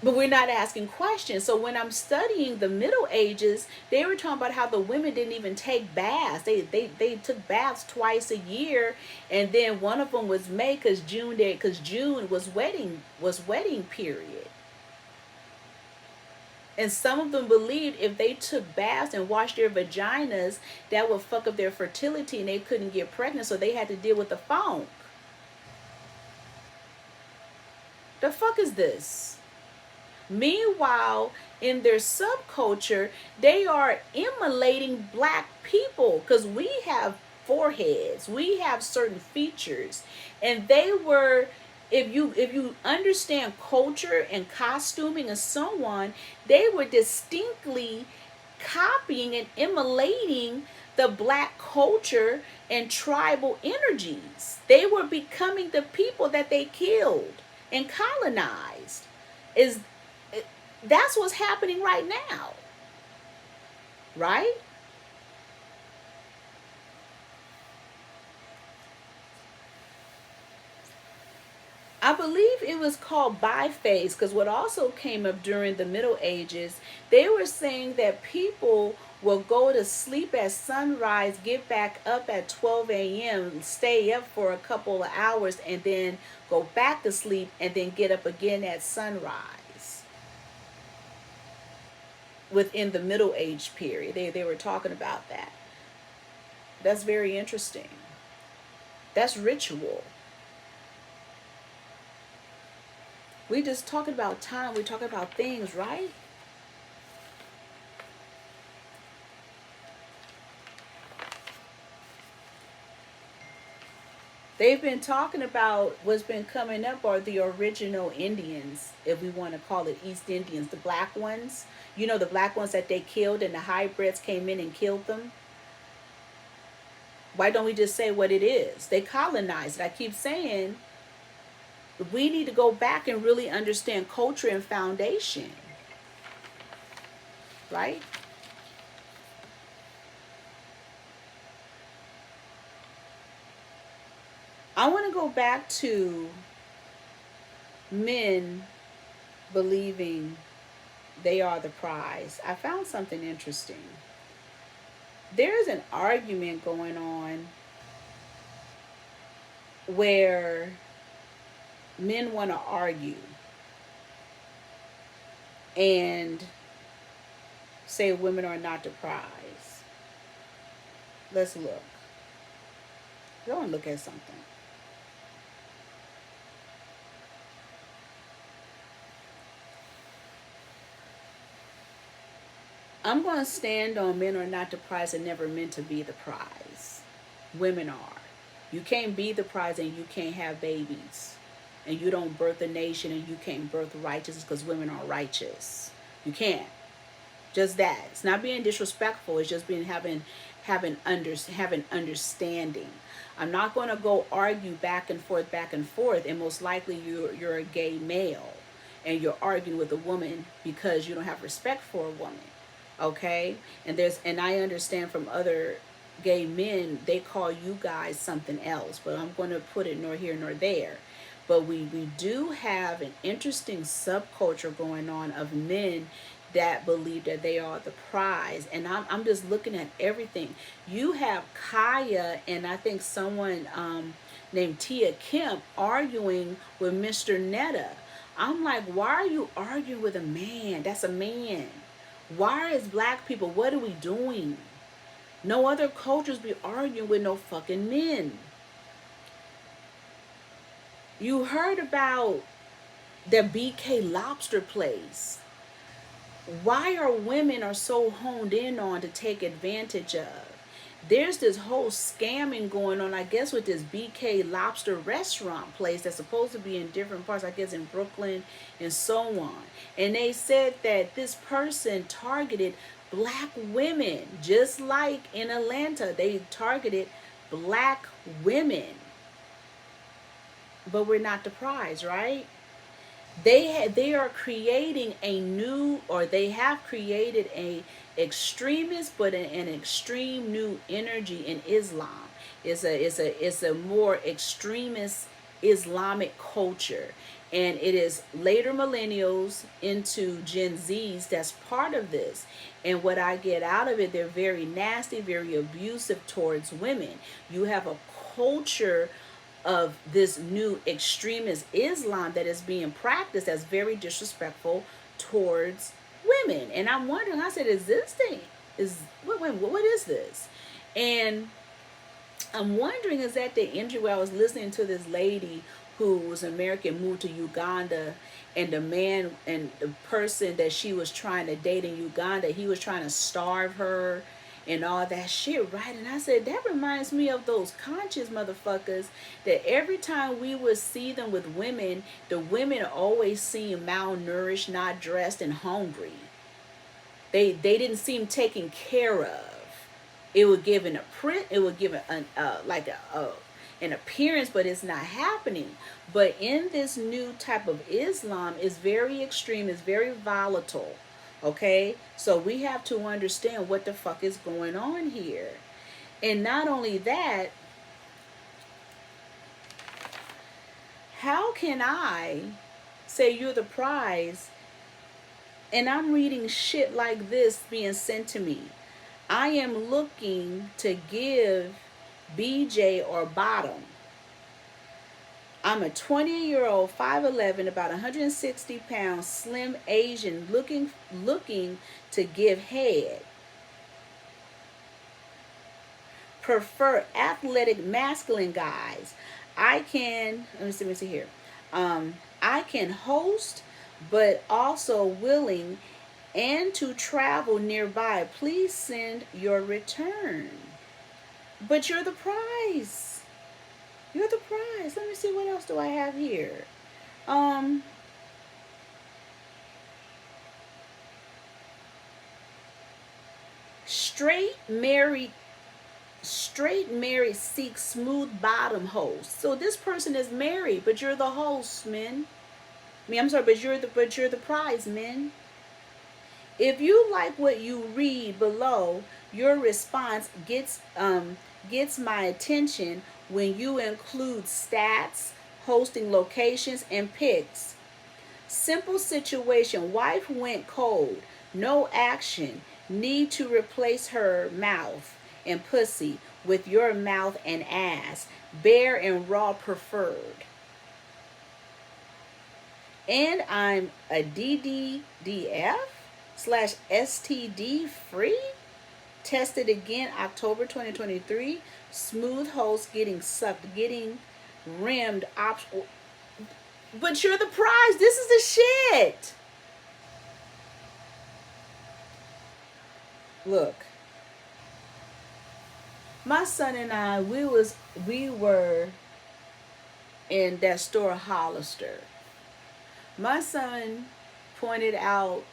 But we're not asking questions. So when I'm studying the Middle Ages, they were talking about how the women didn't even take baths. They took baths twice a year, and then one of them was May because June was wedding period. And some of them believed if they took baths and washed their vaginas, that would fuck up their fertility and they couldn't get pregnant, so they had to deal with the funk. The fuck is this? Meanwhile, in their subculture, they are immolating black people because we have foreheads, we have certain features, and they were, if you understand culture and costuming and so on, they were distinctly copying and immolating the black culture and tribal energies. They were becoming the people that they killed and colonized. Is That's what's happening right now, right? I believe it was called biphase, because what also came up during the Middle Ages, they were saying that people will go to sleep at sunrise, get back up at 12 a.m., stay up for a couple of hours, and then go back to sleep, and then get up again at sunrise. Within the Middle Age period, they were talking about that. That's very interesting. That's ritual. We just talking about time. We talking about things, right? They've been talking about what's been coming up are the original Indians, if we want to call it East Indians, the black ones. You know, the black ones that they killed and the hybrids came in and killed them. Why don't we just say what it is? They colonized it. I keep saying we need to go back and really understand culture and foundation, right? I want to go back to men believing they are the prize. I found something interesting. There's an argument going on where men want to argue and say women are not the prize. Let's look. Go and look at something. I'm going to stand on men are not the prize and never meant to be the prize. Women are. You can't be the prize and you can't have babies. And you don't birth a nation and you can't birth righteousness because women are righteous. You can't. Just that. It's not being disrespectful. It's just being having understanding. I'm not going to go argue back and forth, and most likely you're a gay male and you're arguing with a woman because you don't have respect for a woman. Okay? And I understand from other gay men, they call you guys something else, but I'm going to put it nor here nor there. But we do have an interesting subculture going on of men that believe that they are the prize. And I'm just looking at everything. You have Kaya and I think someone named Tia Kemp arguing with Mr. Netta. I'm like, why are you arguing with a man? That's a man. Why is black people, what are we doing? No other cultures be arguing with no fucking men. You heard about the BK lobster place. Why are women are so honed in on to take advantage of? there's this whole scamming going on, I guess, with this BK lobster restaurant place that's supposed to be in different parts, I guess in Brooklyn and so on. And they said that this person targeted black women, just like in Atlanta, they targeted black women. But we're not the prize, right? They are creating a new, or they have created a extremist, but an extreme new energy in Islam. It's a more extremist Islamic culture, and it is later millennials into Gen Zs that's part of this. And what I get out of it, they're very nasty, very abusive towards women. You have a culture of this new extremist Islam that is being practiced that's very disrespectful towards women. And I'm wondering, I said, is this thing, what is this? And I'm wondering, is that the injury where I was listening to this lady who was American, moved to Uganda, and the man and the person that she was trying to date in Uganda, he was trying to starve her and all that shit, right? And I said, that reminds me of those conscious motherfuckers that every time we would see them with women, the women always seem malnourished, not dressed, and hungry. They didn't seem taken care of. It would give an an appearance, but it's not happening. But in this new type of Islam, is very extreme, is very volatile. Okay, so we have to understand what the fuck is going on here. And not only that, how can I say you're the prize and I'm reading shit like this being sent to me? I am looking to give BJ or bottom. I'm a 20-year-old, 5'11", about 160 pounds, slim Asian, looking to give head. Prefer athletic masculine guys. Let me see here. I can host, but also willing and to travel nearby. Please send your return. But you're the prize. You're the prize. Let me see, what else do I have here? Straight married seeks smooth bottom host. So this person is married, but you're the host, men. I'm sorry, but you're the prize, men. If you like what you read below, your response gets my attention when you include stats, hosting locations, and pics. Simple situation. Wife went cold. No action. Need to replace her mouth and pussy with your mouth and ass. Bare and raw preferred. And I'm a DDDF/STD free. Tested again October 2023. Smooth host, getting sucked, getting rimmed. But you're the prize. This is the shit. Look. My son and I, we were in that store Hollister. My son pointed out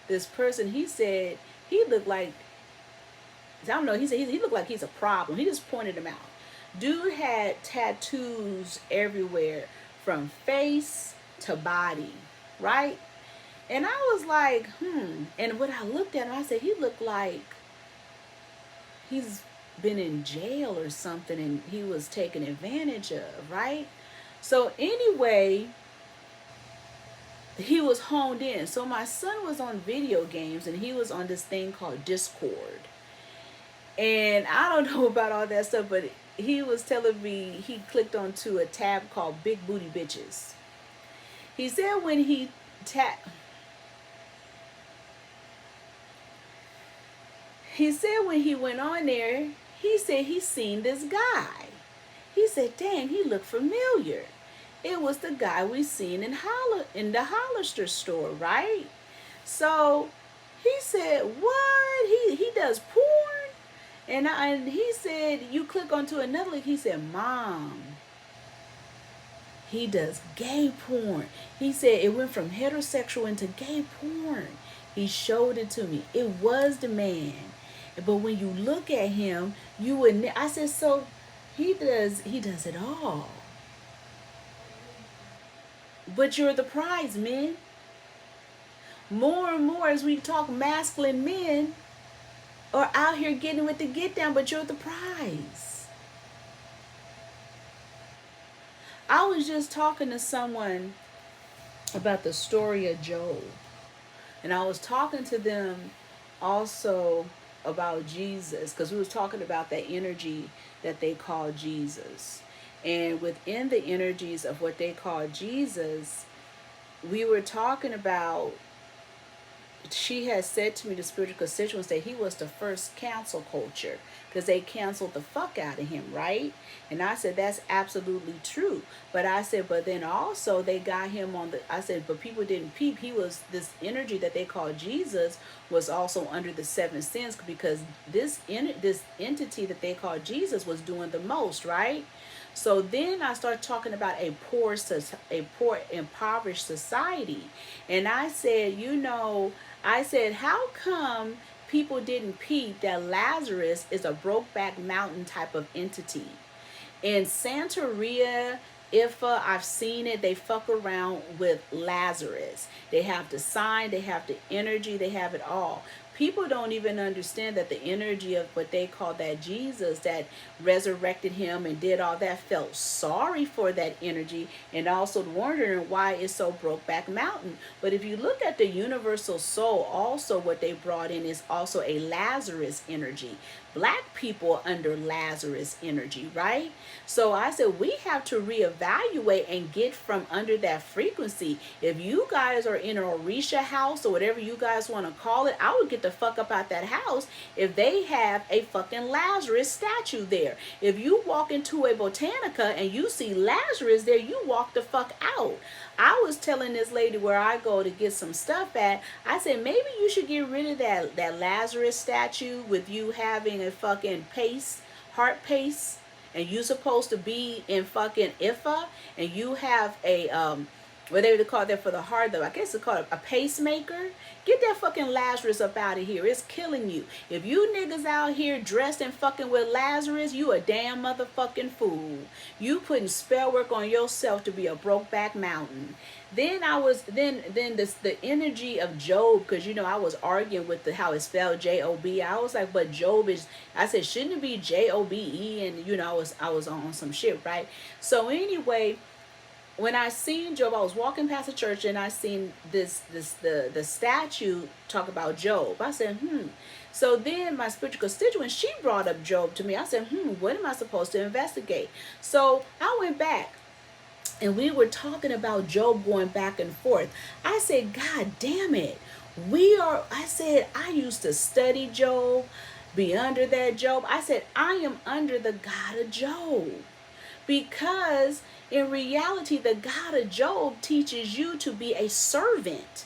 this person. He said he looked like, I don't know, he said he looked like he's a problem. He just pointed him out. Dude had tattoos everywhere from face to body, right? And I was like, And when I looked at him, I said, he looked like he's been in jail or something and he was taken advantage of, right? So anyway, he was honed in. So my son was on video games and he was on this thing called Discord. And I don't know about all that stuff, but he was telling me he clicked onto a tab called Big Booty Bitches. He said when he went on there, he said he seen this guy. He said, dang, he looked familiar. It was the guy we seen in the Hollister store, right? So he said, what? He does porn? And he said, you click onto another link. He said, Mom, he does gay porn. He said it went from heterosexual into gay porn. He showed it to me. It was the man. But when you look at him, you would. I said, so he does it all. But you're the prize, men. More and more as we talk, masculine men are out here getting with the get down, but you're the prize. I was just talking to someone about the story of Job. And I was talking to them also about Jesus, because we was talking about that energy that they call Jesus. And within the energies of what they call Jesus, we were talking about, she had said to me, the spiritual constituents, that he was the first cancel culture because they canceled the fuck out of him, right? And I said, that's absolutely true. But I said, but then also they got him on the, I said, but people didn't peep. He was, this energy that they call Jesus was also under the seven sins, because this entity that they call Jesus was doing the most, right? So then I started talking about a poor, impoverished society. And I said, I said, how come people didn't peep that Lazarus is a Brokeback Mountain type of entity? In Santeria, Ifa, I've seen it. They fuck around with Lazarus. They have the sign, they have the energy, they have it all. People don't even understand that the energy of what they call that Jesus that resurrected him and did all that felt sorry for that energy, and also wondering why it's so Brokeback Mountain. But if you look at the universal soul, also what they brought in is also a Lazarus energy. Black people under Lazarus energy, right? So I said, we have to reevaluate and get from under that frequency. If you guys are in an Orisha house or whatever you guys want to call it, I would get the fuck up out that house if they have a fucking Lazarus statue there. If you walk into a Botanica and you see Lazarus there, you walk the fuck out. I was telling this lady where I go to get some stuff at, I said, maybe you should get rid of that Lazarus statue with you having a fucking heart pace, and you supposed to be in fucking Ifa, and you have a, whatever they call that for the heart, though, I guess it's called a pacemaker. Get that fucking Lazarus up out of here. It's killing you. If you niggas out here dressed and fucking with Lazarus, you a damn motherfucking fool. You putting spell work on yourself to be a Brokeback Mountain. Then I was, then the energy of Job, because I was arguing with how it's spelled Job. I was like, but Job is, I said, shouldn't it be Jobe? And I was on some shit, right? So anyway, when I seen Job, I was walking past the church and I seen the statue talk about Job. I said, So then my spiritual constituent, she brought up Job to me. I said, what am I supposed to investigate? So I went back and we were talking about Job going back and forth. I said, God damn it. I said, I used to study Job, be under that Job. I said, I am under the God of Job. Because in reality, the God of Job teaches you to be a servant.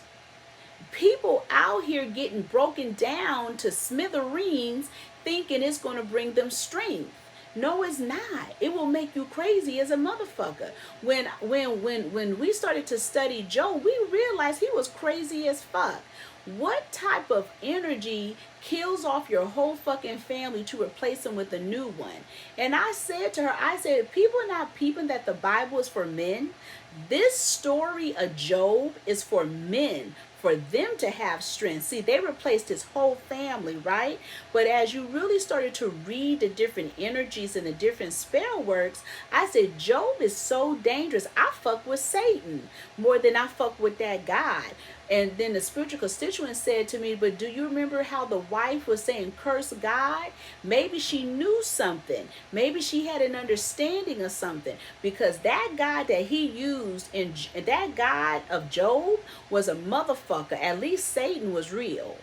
People out here getting broken down to smithereens thinking it's going to bring them strength. No, it's not. It will make you crazy as a motherfucker. When we started to study Job, we realized he was crazy as fuck. What type of energy kills off your whole fucking family to replace them with a new one? And I said to her, people are not peeping that the Bible is for men. This story of Job is for men, for them to have strength. See, they replaced his whole family, right? But as you really started to read the different energies and the different spell works, I said, Job is so dangerous. I fuck with Satan more than I fuck with that God. And then the spiritual constituent said to me, but do you remember how the wife was saying, curse God? Maybe she knew something. Maybe she had an understanding of something. Because that God that he used, and that God of Job was a motherfucker. At least Satan was real.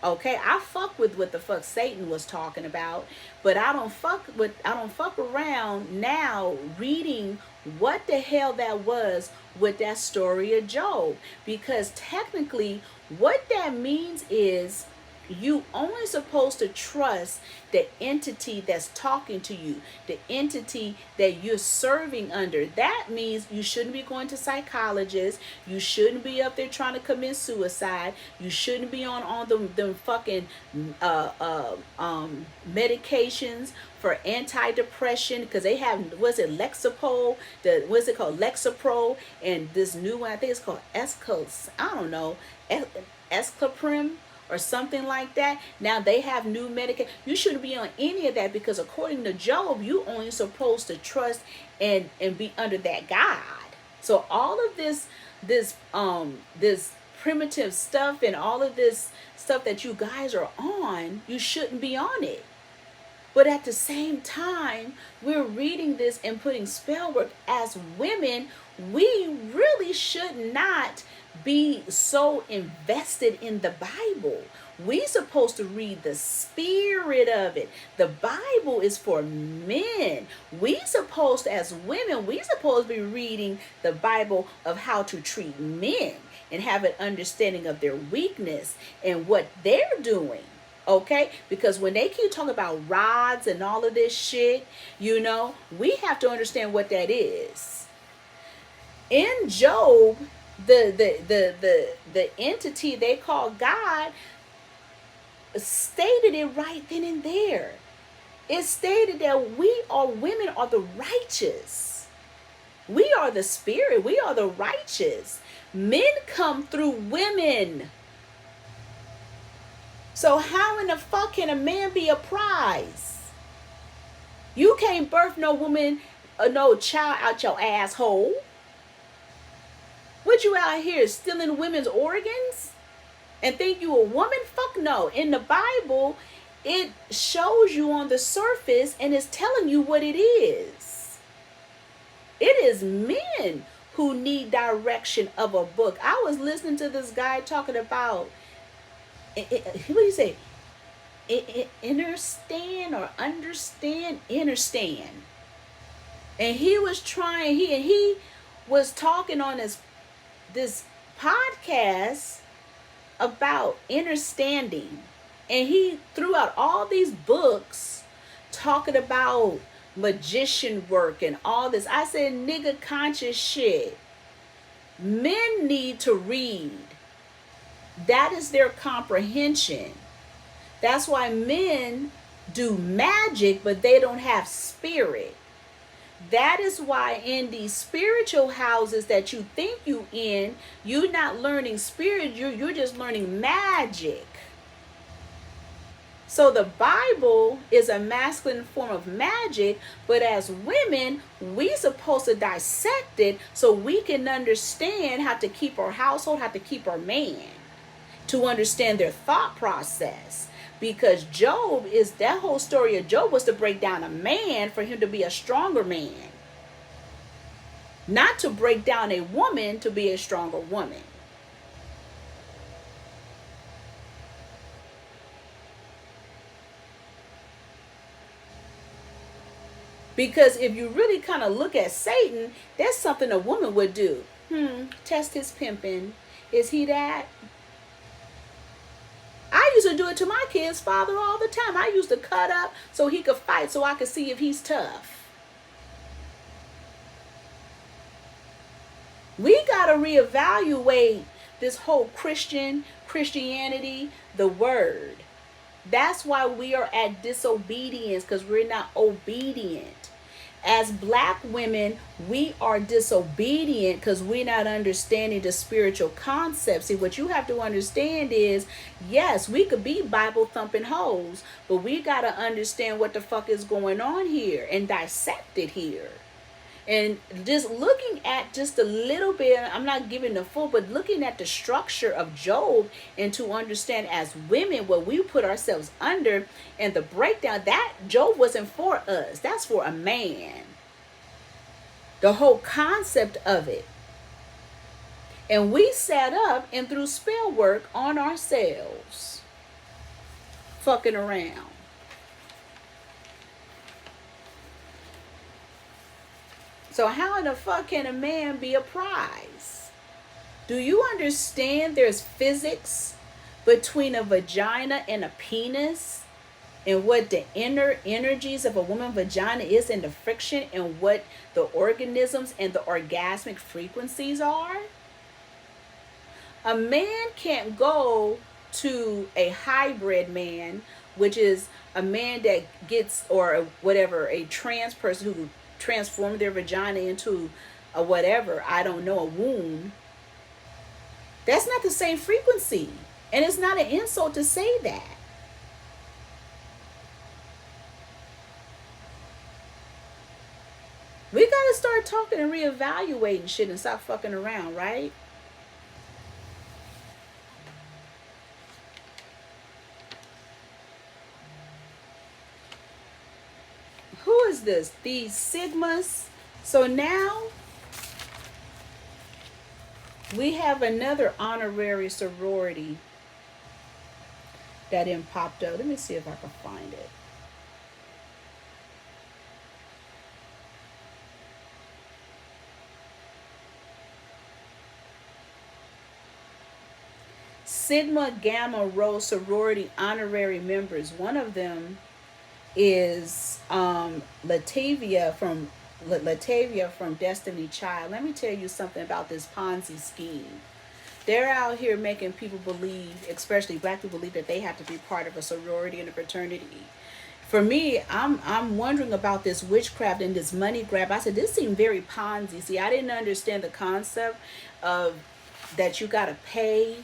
Okay, I fuck with what the fuck Satan was talking about, but I don't fuck around now reading what the hell that was with that story of Job. Because technically what that means is you only supposed to trust the entity that's talking to you, the entity that you're serving under. That means you shouldn't be going to psychologists. You shouldn't be up there trying to commit suicide. You shouldn't be on all the fucking medications for antidepressant, because they have, was it Lexapro, what's it called, Lexapro, and this new one I think it's called Escos, I don't know, Esclaprim or something like that. Now they have new medication. You shouldn't be on any of that, because according to Job, you only supposed to trust and be under that God. So all of this primitive stuff and all of this stuff that you guys are on, you shouldn't be on it. But at the same time, we're reading this and putting spell work. As women, we really should not be so invested in the Bible. We supposed to read the spirit of it. The Bible is for men. We supposed, as women, we supposed to be reading the Bible of how to treat men and have an understanding of their weakness and what they're doing. Okay, because when they keep talking about rods and all of this shit, you know, we have to understand what that is. In Job, the entity they call God stated it right then and there. It stated that we are women are the righteous. We are the spirit. We are the righteous. Men come through women. So how in the fuck can a man be a prize? You can't birth no woman or no child out your asshole. What you out here stealing women's organs and think you a woman? Fuck no. In the Bible, it shows you on the surface and it's telling you what it is. It is men who need direction of a book. I was listening to this guy talking about, what do you say? Understand or understand? Understand. And he was trying, he was talking on this podcast about understanding. And he threw out all these books talking about magician work and all this. I said, nigga, conscious shit. Men need to read. That is their comprehension. That's why men do magic, but they don't have spirit. That is why in these spiritual houses that you think you in, you're not learning spirit, you're just learning magic. So the Bible is a masculine form of magic, but as women, we supposed to dissect it so we can understand how to keep our household, how to keep our man, to understand their thought process. Because Job is, that whole story of Job was to break down a man for him to be a stronger man. Not to break down a woman to be a stronger woman. Because if you really kind of look at Satan, that's something a woman would do. Test his pimping. Is he that? I used to do it to my kid's father all the time. I used to cut up so he could fight, so I could see if he's tough. We got to reevaluate this whole Christianity, the word. That's why we are at disobedience, because we're not obedient. As black women, we are disobedient because we're not understanding the spiritual concepts. See, what you have to understand is, yes, we could be Bible thumping hoes, but we got to understand what the fuck is going on here and dissect it here. And just looking at just a little bit, I'm not giving the full, but looking at the structure of Job and to understand as women what we put ourselves under and the breakdown, that Job wasn't for us. That's for a man. The whole concept of it. And we sat up and threw spell work on ourselves. Fucking around. So how in the fuck can a man be a prize? Do you understand there's physics between a vagina and a penis, and what the inner energies of a woman's vagina is, and the friction, and what the organisms and the orgasmic frequencies are. A man can't go to a hybrid man, which is a man that gets, or whatever, a trans person who transformed their vagina into a whatever, I don't know, a womb. That's not the same frequency. And it's not an insult to say that. We gotta start talking and reevaluating shit and stop fucking around, right? Who is this? These Sigmas. So now we have another honorary sorority that then popped up. Let me see if I can find it. Sigma Gamma Rho sorority honorary members. One of them is Latavia from Destiny Child. Let me tell you something about this Ponzi scheme. They're out here making people believe, especially black people, believe that they have to be part of a sorority and a fraternity. For me, I'm wondering about this witchcraft and this money grab. I said, this seemed very Ponzi. See, I didn't understand the concept of that you gotta pay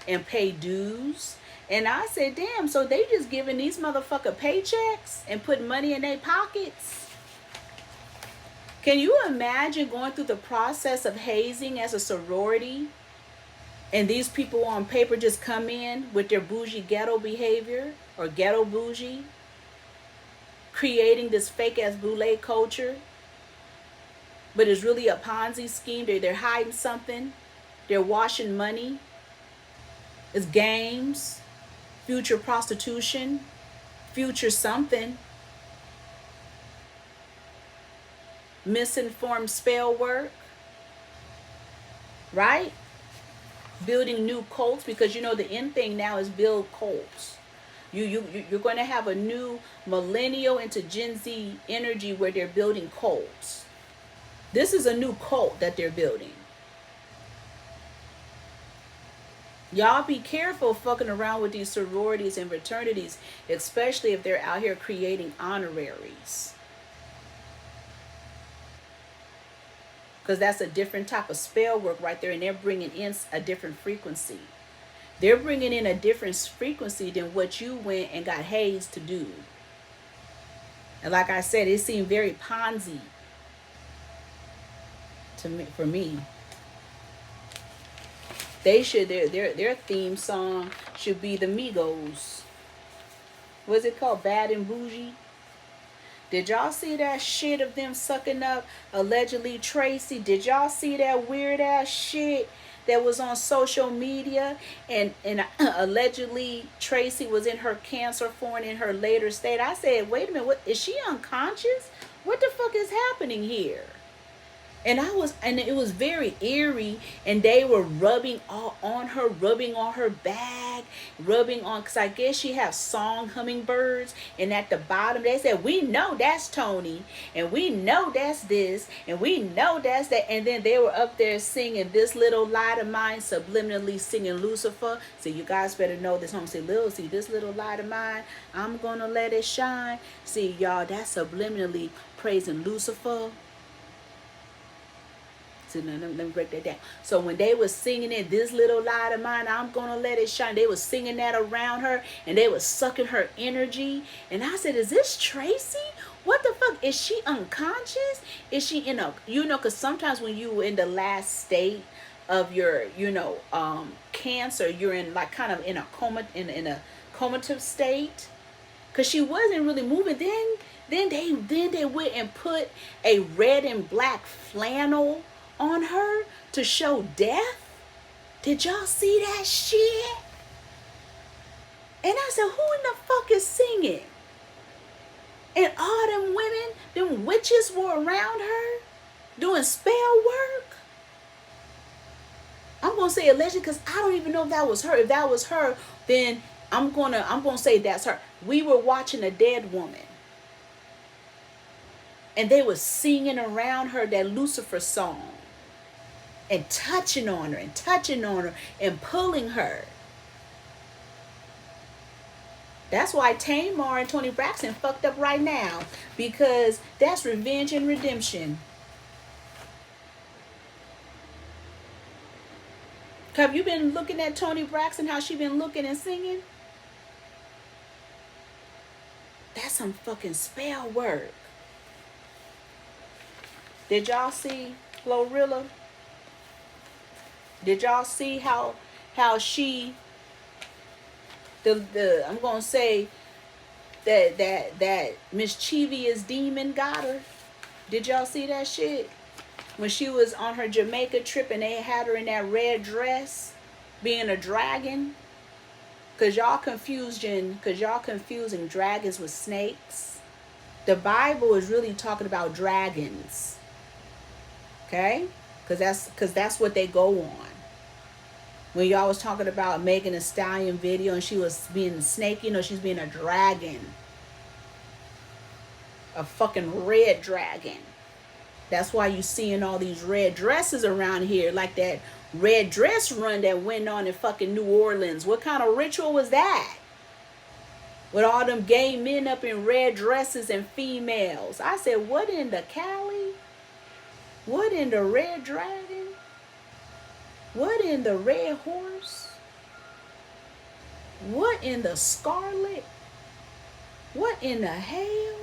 and pay dues. And I said, damn, so they just giving these motherfucker paychecks and putting money in their pockets. Can you imagine going through the process of hazing as a sorority, and these people on paper just come in with their bougie ghetto behavior, or ghetto bougie, creating this fake ass boule culture, but it's really a Ponzi scheme. They're hiding something. They're washing money. It's games, future prostitution, future something, misinformed spell work, right? Building new cults, because you know the end thing now is build cults. You're going to have a new millennial into Gen Z energy where they're building cults. This is a new cult that they're building. Y'all be careful fucking around with these sororities and fraternities, especially if they're out here creating honoraries. Because that's a different type of spell work right there, and they're bringing in a different frequency. They're bringing in a different frequency than what you went and got hazed to do. And like I said, it seemed very Ponzi to me, for me. They should, their theme song should be the Migos. What's it called? Bad and Bougie. Did y'all see that shit of them sucking up allegedly Tracy? Did y'all see that weird ass shit that was on social media? And allegedly Tracy was in her cancer form in her later state. I said, wait a minute, what is she unconscious? What the fuck is happening here? And it was very eerie, and they were rubbing all on her, rubbing on her bag, rubbing on, because I guess she has song hummingbirds, and at the bottom they said, we know that's Tony, and we know that's this, and we know that's that. And then they were up there singing This Little Light of Mine, subliminally singing Lucifer. So you guys better know this home. Say, Lil, see this little light of mine, I'm gonna let it shine. See, y'all, that's subliminally praising Lucifer. So let me break that down. So when they were singing it, this little light of mine, I'm gonna let it shine, they were singing that around her, and they were sucking her energy. And I said, is this Tracy? What the fuck? Is she unconscious? Is she in a, because sometimes when you were in the last state of your, cancer, you're in like kind of in a coma, in a comatose state, because she wasn't really moving. Then they went and put a red and black flannel on her to show death. Did y'all see that shit? And I said, who in the fuck is singing? And all them women, them witches were around her doing spell work. I'm I'm gonna say allegedly because I don't even know if that was her. If that was her, then I'm gonna say that's her. We were watching a dead woman, and they were singing around her that Lucifer song, and touching on her and touching on her and pulling her. That's why Tamar and Tony Braxton fucked up right now, because that's revenge and redemption. Have you been looking at Tony Braxton, how she been looking and singing? That's some fucking spell work. Did y'all see Glorilla? Did y'all see how she the I'm gonna say that mischievous demon got her? Did y'all see that shit? When she was on her Jamaica trip and they had her in that red dress being a dragon? Cause y'all confusing dragons with snakes. The Bible is really talking about dragons. Okay? Cause that's what they go on. When y'all was talking about Megan Thee Stallion video and she was being a snake, she's being a dragon. A fucking red dragon. That's why you seeing all these red dresses around here, like that red dress run that went on in fucking New Orleans. What kind of ritual was that? With all them gay men up in red dresses and females. I said, what in the Cali? What in the red dragon? What in the red horse? What in the scarlet? What in the hell?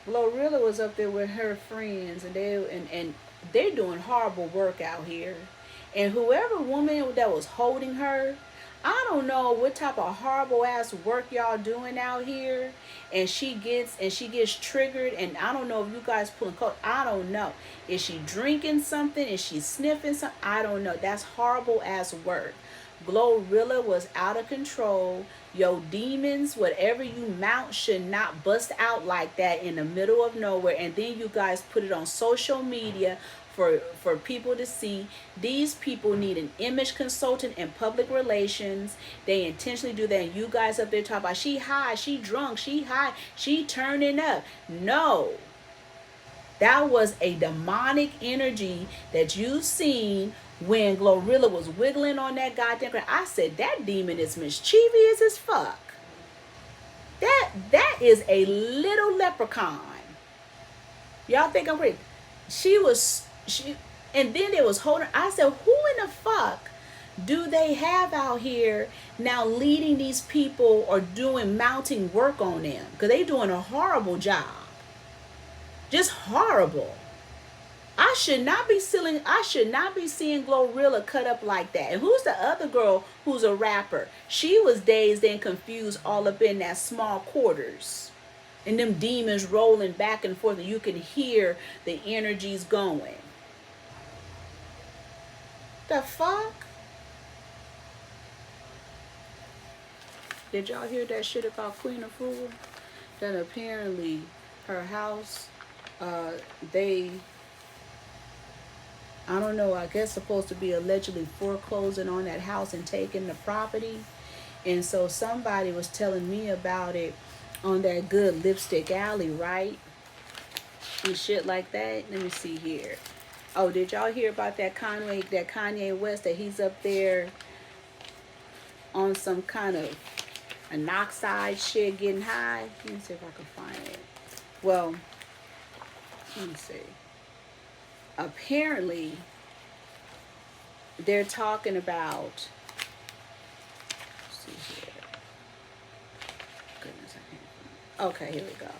Glorilla was up there with her friends, and they're doing horrible work out here. And whoever woman that was holding her, I don't know what type of horrible ass work y'all doing out here. And she gets triggered, and I don't know if you guys pulling coke. I don't know. Is she drinking something? Is she sniffing something? I don't know. That's horrible ass work. Glorilla was out of control. Yo, demons, whatever you mount should not bust out like that in the middle of nowhere. And then you guys put it on social media for people to see. These people need an image consultant in public relations. They intentionally do that. And you guys up there talking about she high, she drunk, she high, she turning up. No. That was a demonic energy that you seen when Glorilla was wiggling on that goddamn ground. I said, that demon is mischievous as fuck. That is a little leprechaun. Y'all think I'm crazy? And then they was holding. I said, who in the fuck do they have out here now leading these people or mounting work on them? Because they doing a horrible job. Just horrible. I should not be seeing Glorilla cut up like that. And who's the other girl who's a rapper? She was dazed and confused all up in that small quarters. And them demons rolling back and forth, and you can hear the energies going. The fuck? Did y'all hear that shit about Queen of Fool? That apparently her house, I don't know, I guess supposed to be allegedly foreclosing on that house and taking the property. And so somebody was telling me about it on that good Lipstick Alley, right? And shit like that. Let me see here. Oh, did y'all hear about that Kanye West, that he's up there on some kind of an oxide shit getting high? Let me see if I can find it. Well, let me see. Apparently, they're talking about, let's see here. Goodness, I can't find it. Okay, here we go.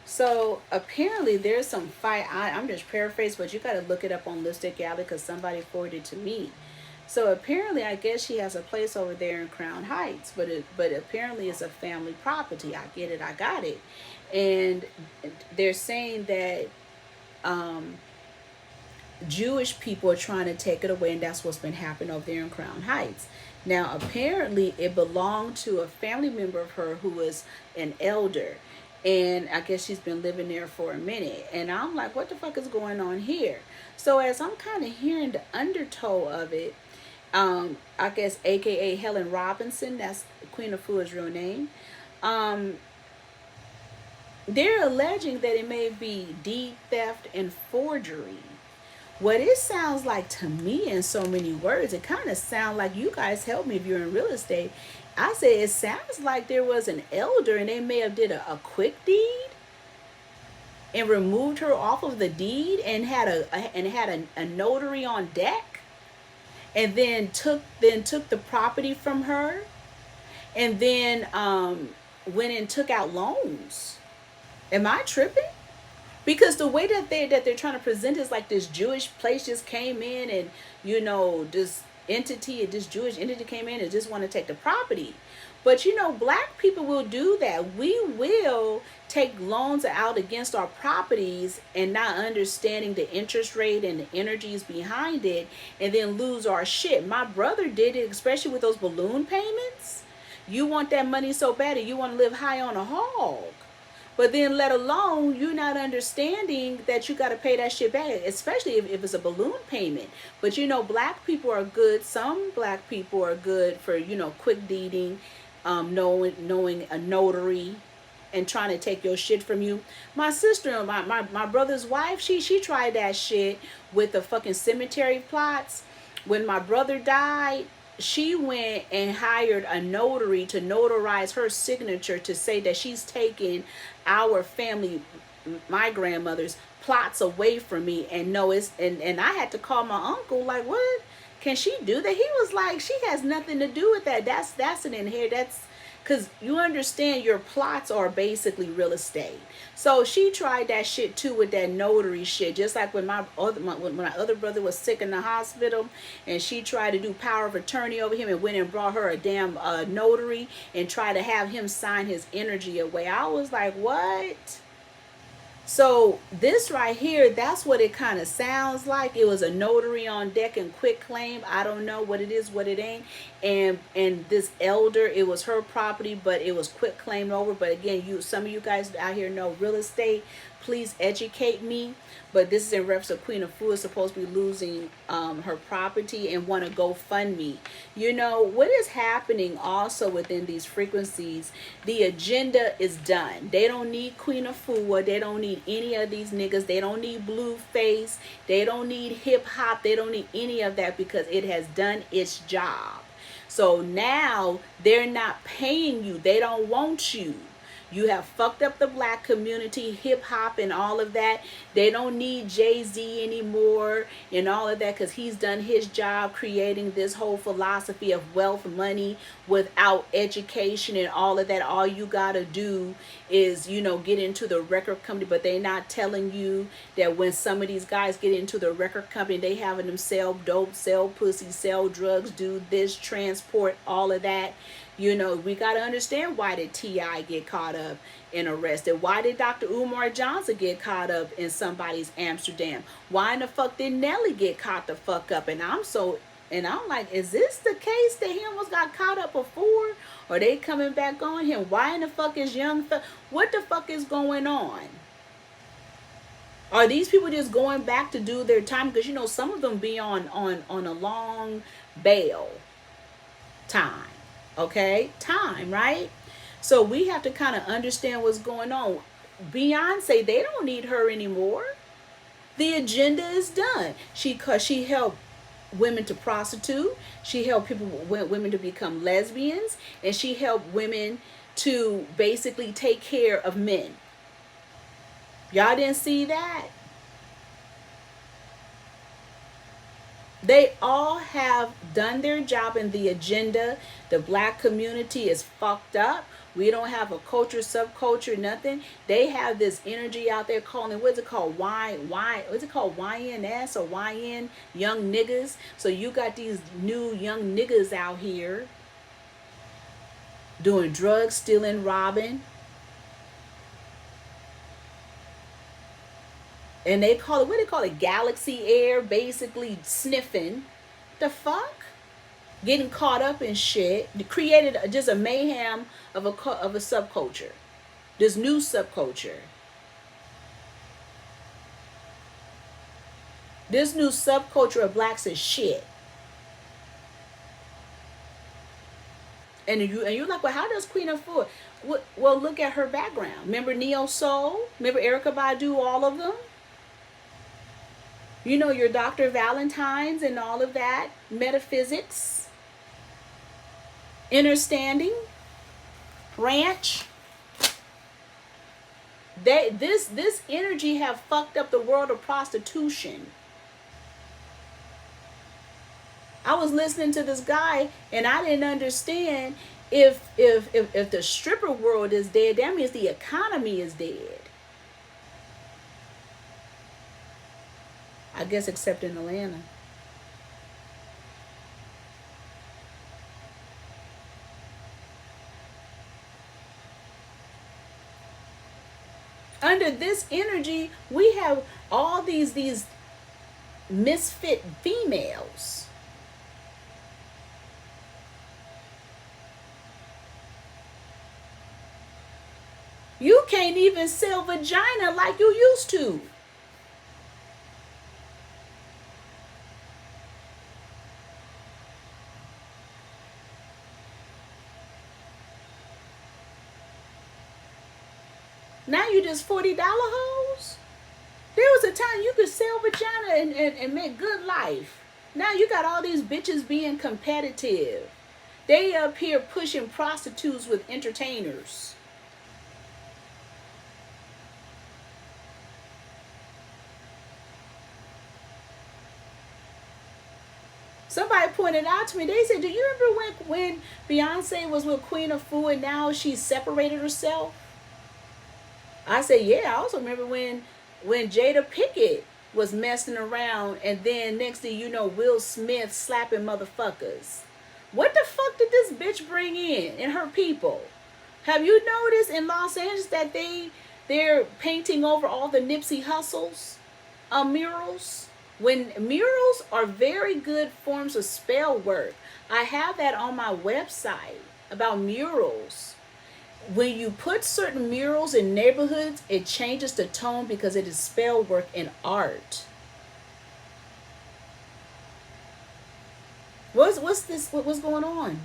So apparently there's some fight. I'm just paraphrasing, but you got to look it up on Lipstick Alley because somebody forwarded it to me. So apparently, I guess she has a place over there in Crown Heights, but apparently it's a family property. I get it. I got it. And they're saying that Jewish people are trying to take it away, and that's what's been happening over there in Crown Heights. Now, apparently, it belonged to a family member of her who was an elder. And I guess she's been living there for a minute. And I'm like, what the fuck is going on here? So as I'm kind of hearing the undertow of it, I guess AKA Helen Robinson, that's Queen of Fool's real name. They're alleging that it may be deed theft and forgery. What it sounds like to me in so many words, it kind of sounds like, you guys help me if you're in real estate. I say it sounds like there was an elder and they may have did a quick deed and removed her off of the deed and had a notary on deck, and then took the property from her, and then went and took out loans. Am I tripping? Because the way that they're trying to present is like this Jewish place just came in, and this Jewish entity came in and just want to take the property. But black people will do that. We will take loans out against our properties and not understanding the interest rate and the energies behind it, and then lose our shit. My brother did it, especially with those balloon payments. You want that money so bad, and you want to live high on a hog. But then let alone you not understanding that you got to pay that shit back, especially if it's a balloon payment. But black people are good. Some black people are good for, quick deeding, knowing a notary and trying to take your shit from you. My sister, my brother's wife, she tried that shit with the fucking cemetery plots. When my brother died, she went and hired a notary to notarize her signature to say that she's taking our family, my grandmother's plots away from me. And no, and I had to call my uncle, like, what? Can she do that? He was like, she has nothing to do with that. That's an inheritance. Because you understand, your plots are basically real estate. So she tried that shit too with that notary shit. Just like when my other brother was sick in the hospital, and she tried to do power of attorney over him and went and brought her a damn notary and tried to have him sign his energy away. I was like, what? So this right here, that's what it kind of sounds like. It was a notary on deck and quick claim. I don't know what it is, what it ain't. And this elder, it was her property, but it was quick claimed over. But again, some of you guys out here know real estate. Please educate me. But this is in reference to Queen of Fools supposed to be losing her property and want to go fund me. What is happening also within these frequencies, the agenda is done. They don't need Queen of Fool. They don't need any of these niggas. They don't need Blueface. They don't need hip hop. They don't need any of that, because it has done its job. So now they're not paying you. They don't want you. You have fucked up the black community, hip hop and all of that. They don't need Jay-Z anymore and all of that, because he's done his job creating this whole philosophy of wealth, money, without education and all of that. All you gotta do is, get into the record company. But they're not telling you that when some of these guys get into the record company, they having them sell dope, sell pussy, sell drugs, do this, transport, all of that. We got to understand, why did T.I. get caught up and arrested? Why did Dr. Umar Johnson get caught up in somebody's Amsterdam? Why in the fuck did Nelly get caught the fuck up? And I'm like, is this the case that he almost got caught up before? Or they coming back on him? Why in the fuck is what the fuck is going on? Are these people just going back to do their time? Because, some of them be on a long bail time. Okay, time, right? So we have to kind of understand what's going on. Beyonce, they don't need her anymore. The agenda is done. She helped women to prostitute. She helped women to become lesbians, and she helped women to basically take care of men. Y'all didn't see that? They all have done their job in the agenda. The black community is fucked up. We don't have a culture, subculture, nothing. They have this energy out there calling, what's it called? What's it called? YNS or YN, young niggas. So you got these new young niggas out here doing drugs, stealing, robbing. And they call it, what do they call it? Galaxy air, basically sniffing. The fuck? Getting caught up in shit. Created just a mayhem of a subculture. This new subculture. This new subculture of blacks is shit. And you're like, well, how does Queen afford? Well, look at her background. Remember Neo Soul? Remember Erykah Badu? All of them. You know, your Dr. Valentine's and all of that. Metaphysics. Understanding. Ranch. This energy have fucked up the world of prostitution. I was listening to this guy and I didn't understand if the stripper world is dead, that means the economy is dead. I guess except in Atlanta. Under this energy, we have all these misfit females. You can't even sell vagina like you used to. Now you just $40 hoes? There was a time you could sell vagina and make good life. Now you got all these bitches being competitive. They up here pushing prostitutes with entertainers. Somebody pointed out to me, they said, do you remember when Beyonce was with Queen of Fu and now she's separated herself? I said, yeah. I also remember when Jada Pinkett was messing around and then next thing you know, Will Smith slapping motherfuckers. What the fuck did this bitch bring in and her people? Have you noticed in Los Angeles that they're painting over all the Nipsey Hussles murals? When murals are very good forms of spell work. I have that on my website about murals. When you put certain murals in neighborhoods, it changes the tone because it is spell work and art. What's this? What's going on?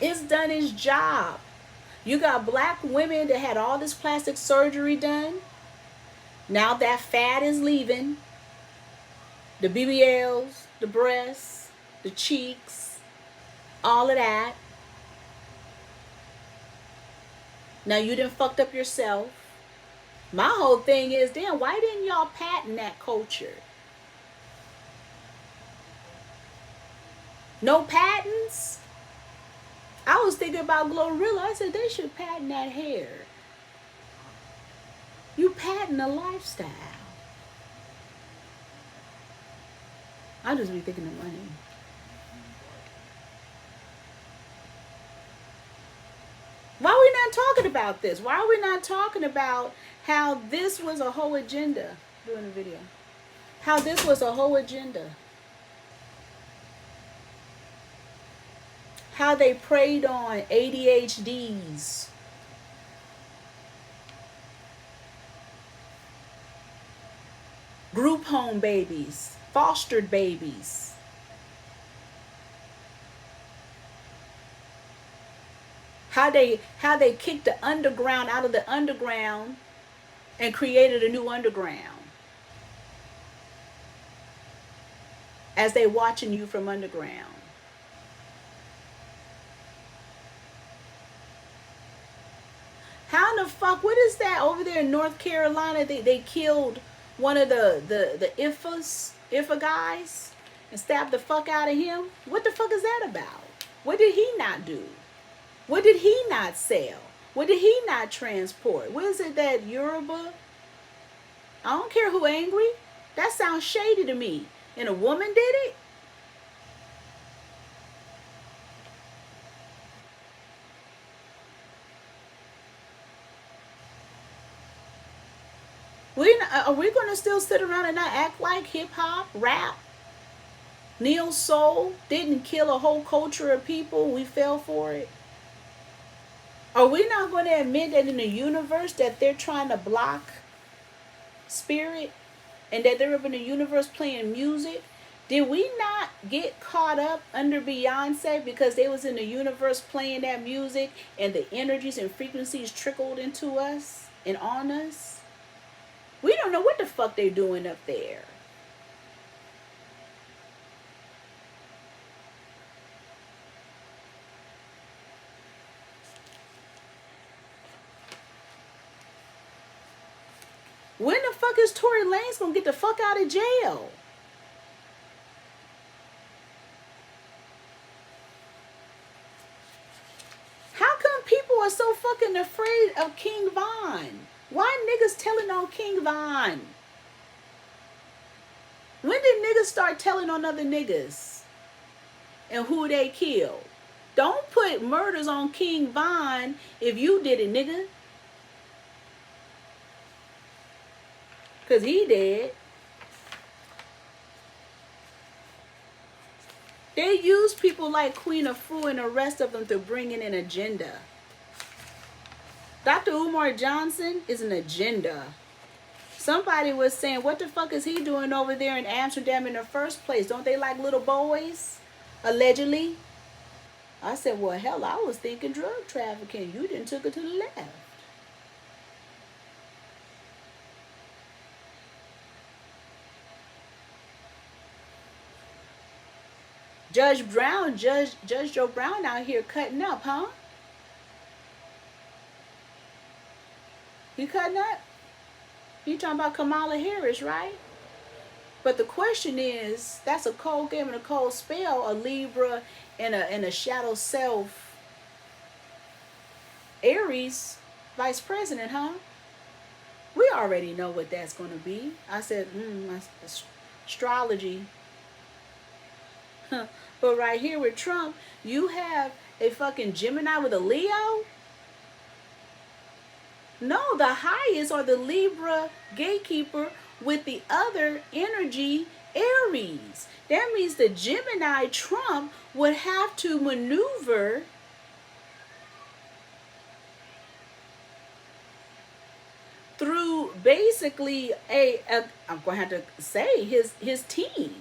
It's done its job. You got black women that had all this plastic surgery done. Now that fat is leaving. The BBLs, the breasts, the cheeks, all of that. Now you done fucked up yourself. My whole thing is, damn, why didn't y'all patent that culture? No patents? I was thinking about Glorilla. I said they should patent that hair. You patent a lifestyle. I just be thinking of money. Why are we not talking about this? Why are we not talking about how this was a whole agenda? Doing a video. How this was a whole agenda. How they preyed on ADHDs. Group home babies. Fostered babies. How they kicked the underground out of the underground and created a new underground. As they watching you from underground. How in the fuck, what is that over there in North Carolina? They killed one of the IFA guys and stabbed the fuck out of him. What the fuck is that about? What did he not do? What did he not sell? What did he not transport? What is it that Yoruba? I don't care who angry. That sounds shady to me. And a woman did it? Are we going to still sit around and not act like hip-hop, rap, Neo Soul didn't kill a whole culture of people. We fell for it. Are we not going to admit that in the universe that they're trying to block spirit, and that they're up in the universe playing music? Did we not get caught up under Beyonce because they was in the universe playing that music and the energies and frequencies trickled into us and on us? We don't know what the fuck they're doing up there. When the fuck is Tory Lanez gonna get the fuck out of jail? How come people are so fucking afraid of King Von? Why niggas telling on King Von? When did niggas start telling on other niggas and who they killed? Don't put murders on King Von if you did it, nigga. Because he did. They use people like Queen Afua and the rest of them to bring in an agenda. Dr. Umar Johnson is an agenda. Somebody was saying, what the fuck is he doing over there in Amsterdam in the first place? Don't they like little boys? Allegedly. I said, well, hell, I was thinking drug trafficking. You didn't took it to the left. Judge Joe Brown out here cutting up, huh? He cutting up? You talking about Kamala Harris, right? But the question is, that's a cold game and a cold spell, a Libra and a shadow self, Aries vice president, huh? We already know what that's going to be. I said, astrology. But right here with Trump, you have a fucking Gemini with a Leo. No, the highest are the Libra gatekeeper with the other energy, Aries. That means the Gemini Trump would have to maneuver through basically I'm going to have to say his team.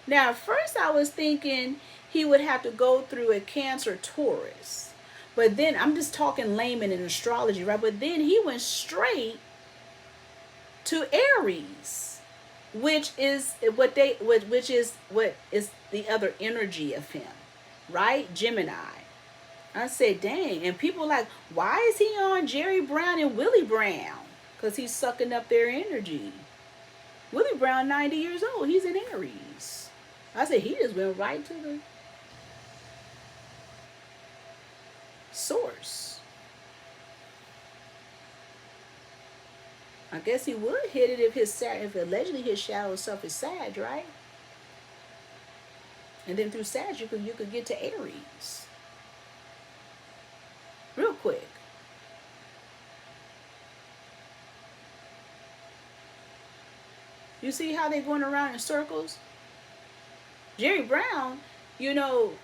Now, at first I was thinking he would have to go through a Cancer Taurus. But then, I'm just talking layman in astrology, right? But then he went straight to Aries, which is what is the other energy of him, right? Gemini. I said, dang. And people like, why is he on Jerry Brown and Willie Brown? Because he's sucking up their energy. Willie Brown, 90 years old. He's in Aries. I said, he just went right to the source. I guess he would hit it if allegedly his shadow self is Sag, right? And then through Sag you could get to Aries. Real quick. You see how they're going around in circles? Jerry Brown, Willie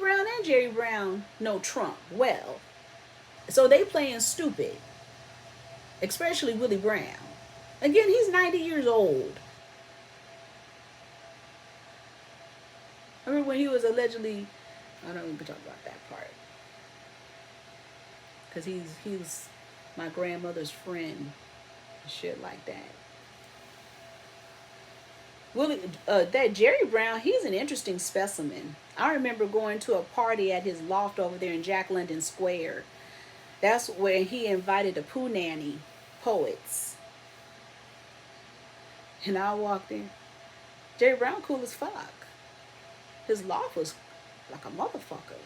Brown and Jerry Brown know Trump well. So they playing stupid. Especially Willie Brown. Again, he's 90 years old. I remember when he was allegedly, I don't even talk about that part. Because he was my grandmother's friend. Shit like that. That Jerry Brown, he's an interesting specimen. I remember going to a party at his loft over there in Jack London Square. That's where he invited the Pooh Nanny poets. And I walked in. Jerry Brown cool as fuck. His loft was like a motherfucker.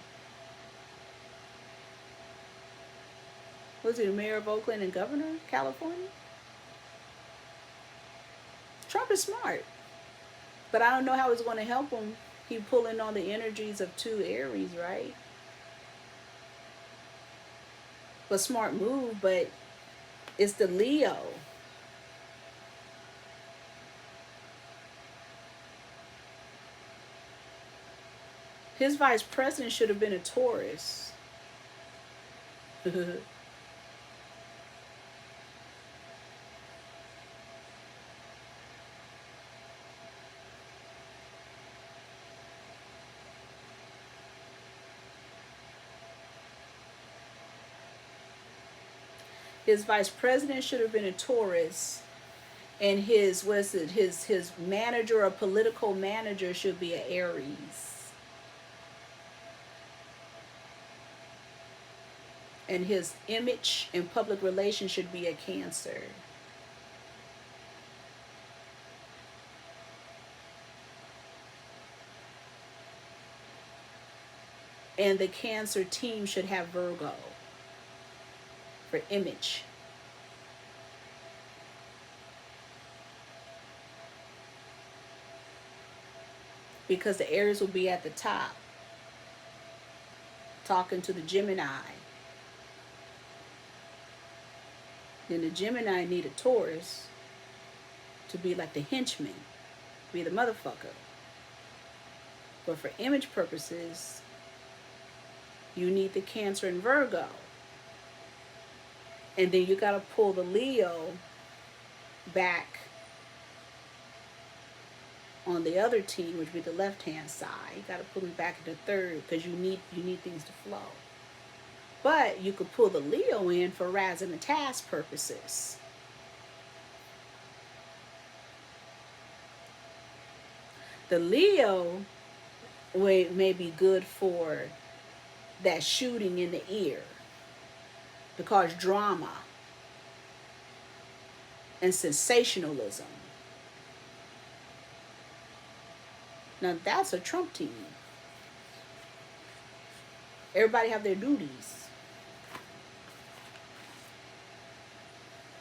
Was he the mayor of Oakland and governor of California? Trump is smart. But I don't know how it's going to help him. He pulling on the energies of two Aries, right? But smart move, but it's the Leo. His vice president should have been a Taurus. His vice president should have been a Taurus, and his his manager or political manager should be an Aries, and his image and public relations should be a Cancer. And the Cancer team should have Virgo for image. Because the Aries will be at the top, talking to the Gemini. Then the Gemini need a Taurus to be like the henchman, be the motherfucker. But for image purposes, you need the Cancer and Virgo. And then you got to pull the Leo back on the other team, which would be the left-hand side. You got to pull him back into third because you need things to flow. But you could pull the Leo in for razzmatazz purposes. The Leo may be good for that shooting in the ear to cause drama and sensationalism. Now that's a Trump team. Everybody have their duties.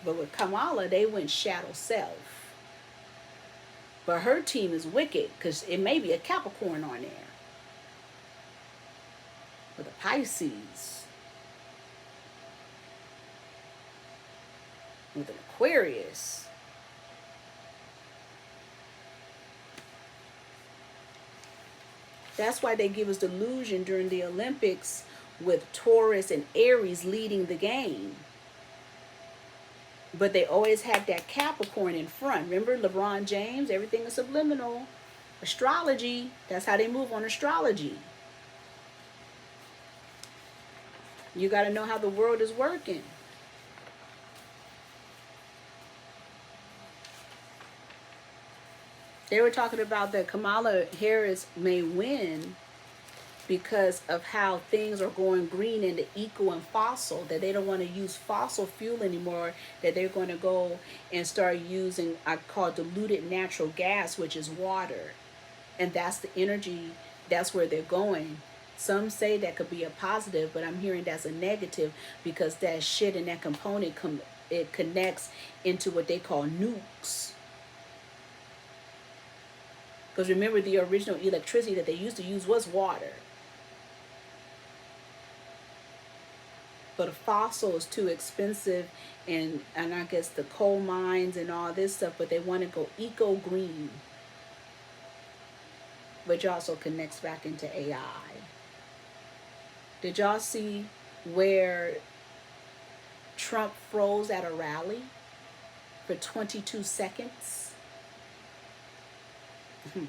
But with Kamala, they went shadow self. But her team is wicked because it may be a Capricorn on there. With a Pisces. With an Aquarius. That's why they give us delusion during the Olympics with Taurus and Aries leading the game. But they always had that Capricorn in front. Remember LeBron James? Everything is subliminal. Astrology. That's how they move on astrology. You got to know how the world is working. They were talking about that Kamala Harris may win because of how things are going green in the eco and fossil, that they don't want to use fossil fuel anymore, that they're going to go and start using, I call diluted natural gas, which is water. And that's the energy, that's where they're going. Some say that could be a positive, but I'm hearing that's a negative because that shit and that component, it connects into what they call nukes. Because remember, the original electricity that they used to use was water. But a fossil is too expensive, and I guess the coal mines and all this stuff, but they want to go eco-green. Which also connects back into AI. Did y'all see where Trump froze at a rally for 22 seconds? And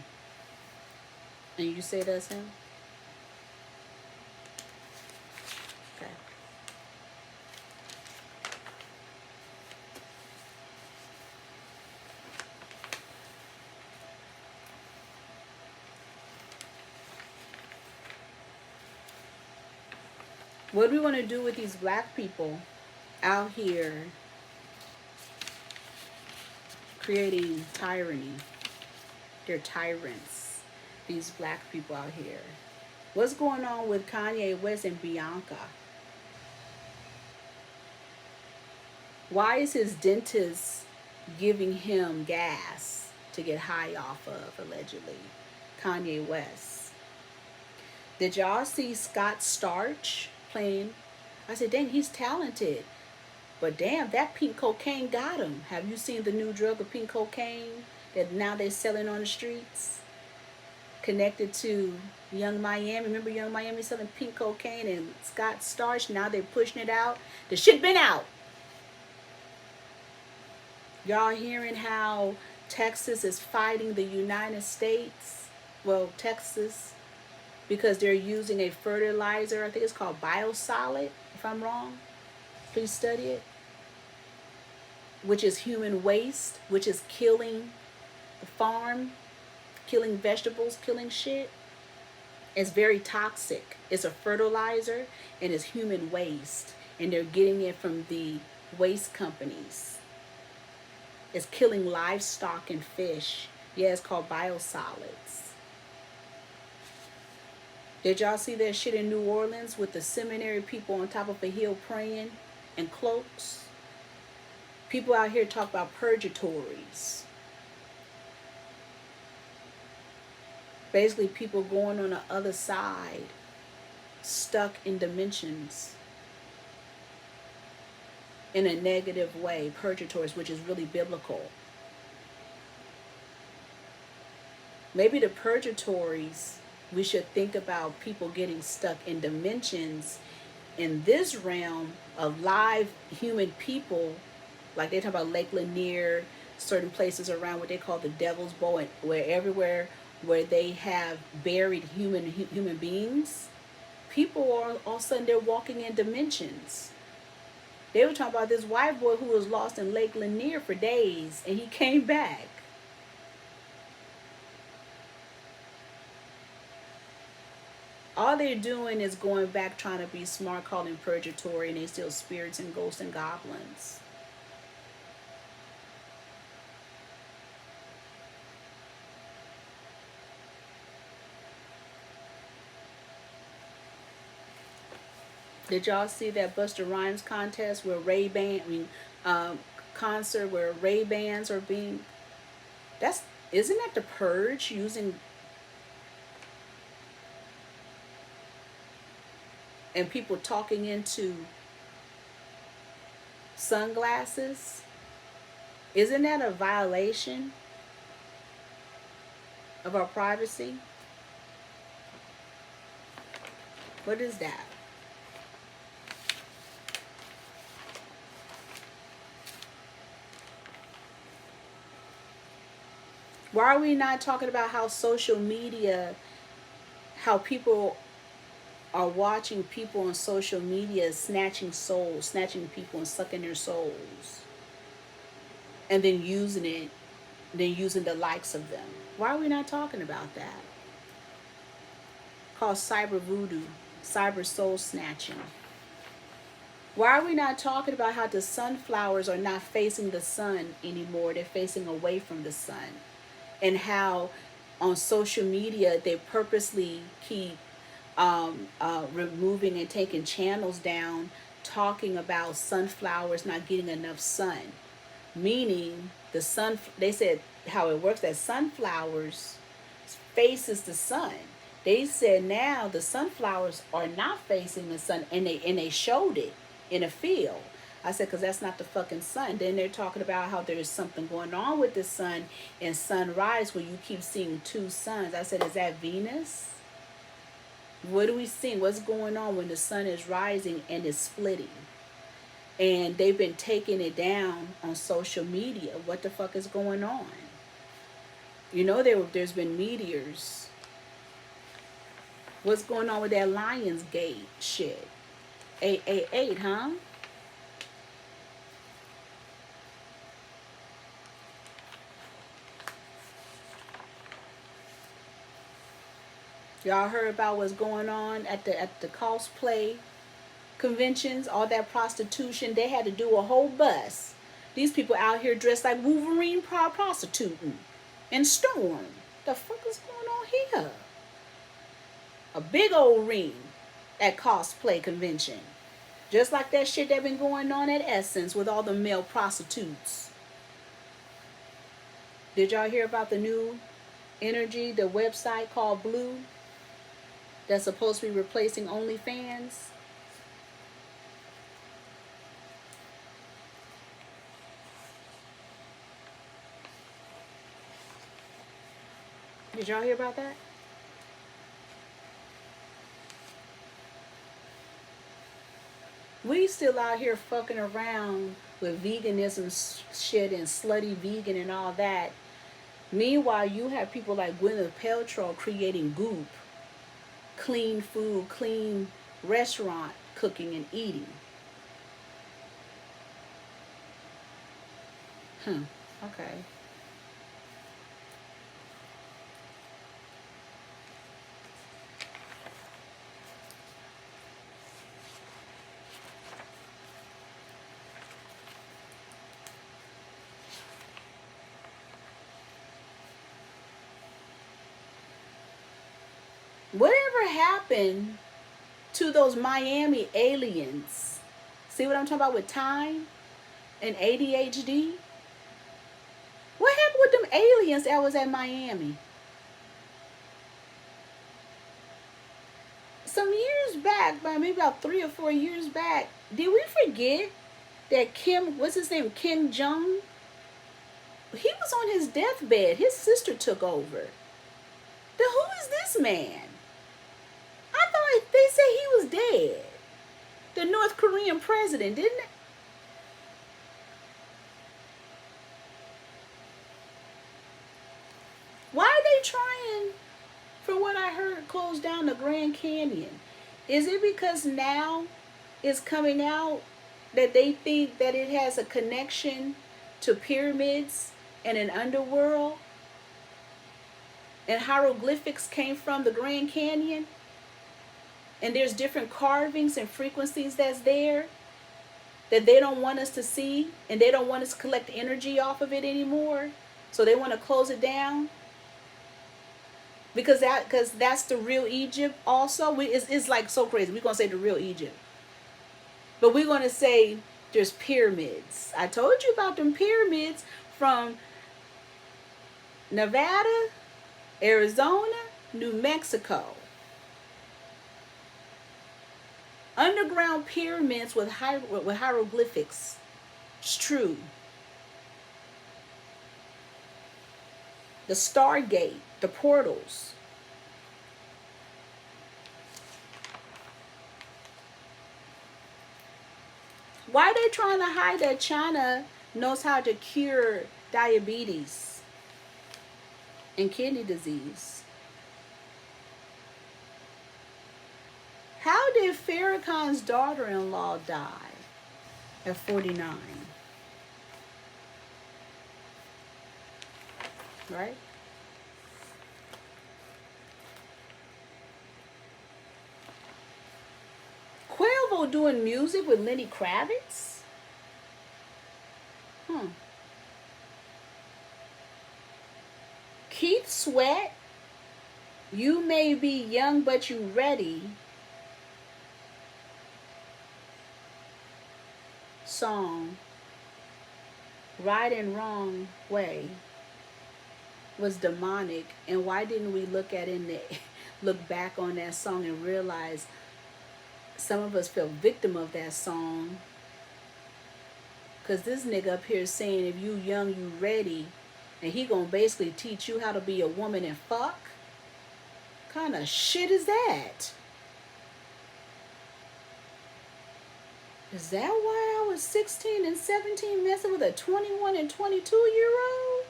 you say that's him? Okay. What do we want to do with these black people out here creating tyranny? They're tyrants, these black people out here. What's going on with Kanye West and Bianca? Why is his dentist giving him gas to get high off of, allegedly? Kanye West. Did y'all see Scott Storch playing? I said, dang, he's talented. But damn, that pink cocaine got him. Have you seen the new drug of pink cocaine that now they're selling on the streets? connected to Young Miami. Remember Young Miami selling pink cocaine and Scott Storch? Now they're pushing it out. The shit been out. Y'all hearing how Texas is fighting the United States? Well, Texas, because they're using a fertilizer, I think it's called biosolid, if I'm wrong. Please study it. Which is human waste, which is killing the farm, killing vegetables, killing shit. It's very toxic. It's a fertilizer and it's human waste. And they're getting it from the waste companies. It's killing livestock and fish. Yeah, it's called biosolids. Did y'all see that shit in New Orleans with the seminary people on top of a hill praying in cloaks? People out here talk about purgatories. Basically, people going on the other side, stuck in dimensions in a negative way. Purgatories, which is really biblical. Maybe the purgatories, we should think about people getting stuck in dimensions in this realm of live human people, like they talk about Lake Lanier, certain places around what they call the Devil's Bow, and where everywhere where they have buried human beings, people are all of a sudden they're walking in dimensions. They were talking about this white boy who was lost in Lake Lanier for days, and he came back. All they're doing is going back trying to be smart, calling purgatory, and they still spirits and ghosts and goblins. Did y'all see that Busta Rhymes contest where concert where Ray-Bans are being, isn't that the purge, using, and people talking into sunglasses? Isn't that a violation of our privacy? What is that? Why are we not talking about how social media, how people are watching people on social media snatching souls, snatching people and sucking their souls, and then using it, then using the likes of them? Why are we not talking about that? Called cyber voodoo, cyber soul snatching. Why are we not talking about how the sunflowers are not facing the sun anymore? They're facing away from the sun. And how on social media they purposely keep removing and taking channels down talking about sunflowers not getting enough sun. Meaning the sun, they said how it works, that sunflowers faces the sun. They said now the sunflowers are not facing the sun, and they showed it in a field. I said, because that's not the fucking sun. Then they're talking about how there's something going on with the sun and sunrise where you keep seeing two suns. I said, is that Venus? What are we seeing? What's going on when the sun is rising and is splitting? And they've been taking it down on social media. What the fuck is going on? You know, there's been meteors. What's going on with that Lionsgate shit? 888, huh? Y'all heard about what's going on at the cosplay conventions, all that prostitution? They had to do a whole bus. These people out here dressed like Wolverine prostituting and Storm. The fuck is going on here? A big old ring at cosplay convention. Just like that shit that been going on at Essence with all the male prostitutes. Did y'all hear about the new energy, the website called Blue? That's supposed to be replacing OnlyFans? Did y'all hear about that? We still out here fucking around with veganism shit and slutty vegan and all that. Meanwhile, you have people like Gwyneth Paltrow creating goop, clean food, clean restaurant cooking and eating. Okay. Whatever happened to those Miami aliens? See what I'm talking about with time and ADHD? What happened with them aliens that was at Miami? Some years back, maybe about 3 or 4 years back, did we forget that what's his name, Kim Jong? He was on his deathbed. His sister took over. Who is this man? I thought they said he was dead. The North Korean president, didn't it? Why are they trying, from what I heard, close down the Grand Canyon? Is it because now it's coming out that they think that it has a connection to pyramids and an underworld? And hieroglyphics came from the Grand Canyon? And there's different carvings and frequencies that's there that they don't want us to see, and they don't want us to collect energy off of it anymore. So they want to close it down. Because that's the real Egypt also. It's like so crazy. We're going to say the real Egypt. But we're going to say there's pyramids. I told you about them pyramids from Nevada, Arizona, New Mexico. Underground pyramids with hieroglyphics. It's true. The Stargate, the portals. Why are they trying to hide that China knows how to cure diabetes and kidney disease? How did Farrakhan's daughter-in-law die at 49? Right? Quavo doing music with Lenny Kravitz? Keith Sweat, You May Be Young But You Ready song, Right and Wrong Way, was demonic. And why didn't we look back on that song and realize some of us feel victim of that song? Because this nigga up here is saying if you young, you ready, and he gonna basically teach you how to be a woman and fuck? Kind of shit is that? Is that why I was 16 and 17 messing with a 21 and 22-year-old?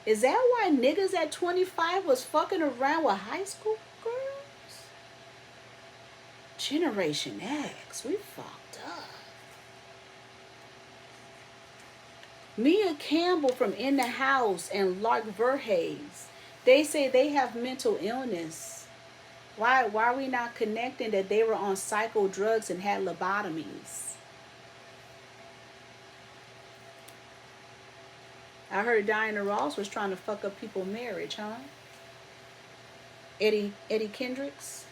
Is that why niggas at 25 was fucking around with high school girls? Generation X, we fucked up. Mia Campbell from In the House and Lark Verhage, they say they have mental illness. Why are we not connecting that they were on psycho drugs and had lobotomies? I heard Diana Ross was trying to fuck up people's marriage, huh? Eddie Kendricks?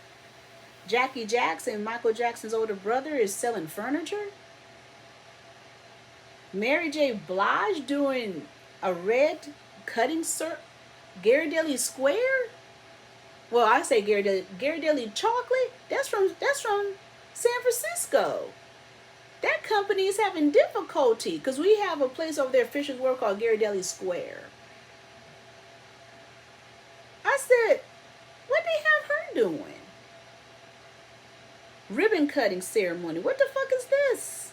Jackie Jackson, Michael Jackson's older brother, is selling furniture? Mary J. Blige doing a red cutting Ghirardelli Square? Well, I say Ghirardelli Chocolate. That's from San Francisco. That company is having difficulty because we have a place over there, Fisher's World, called Ghirardelli Square. I said, what they have her doing? Ribbon cutting ceremony. What the fuck is this?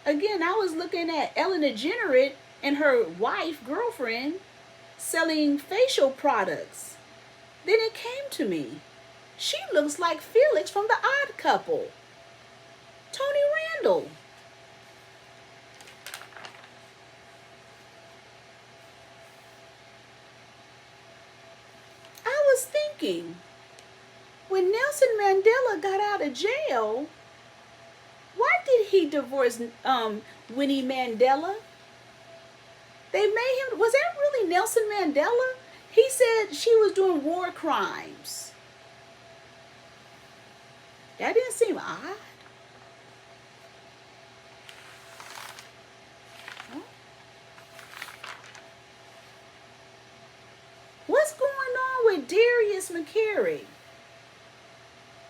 Again, I was looking at Ellen DeGeneres and her wife, girlfriend, selling facial products. Then it came to me. She looks like Felix from The Odd Couple. Tony Randall. I was thinking, when Nelson Mandela got out of jail, why did he divorce Winnie Mandela? They made him, was that really Nelson Mandela? He said she was doing war crimes. That didn't seem odd. Huh? What's going on with Darius McCary?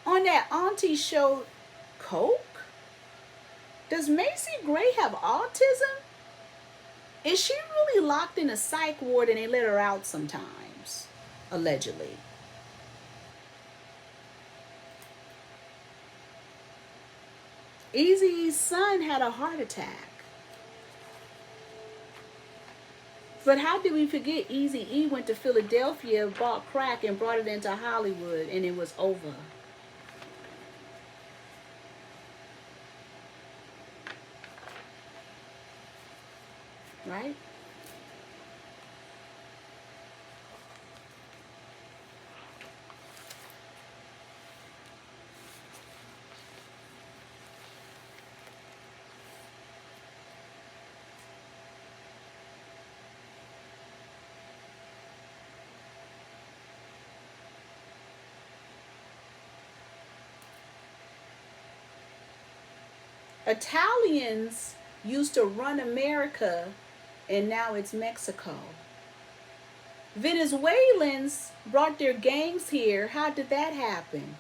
On that auntie show, Coke? Does Macy Gray have autism? Is she really locked in a psych ward and they let her out sometimes? Allegedly. Eazy's son had a heart attack. But how did we forget Eazy-E went to Philadelphia, bought crack, and brought it into Hollywood, and it was over? Right? Italians used to run America, and now it's Mexico. Venezuelans brought their gangs here. How did that happen?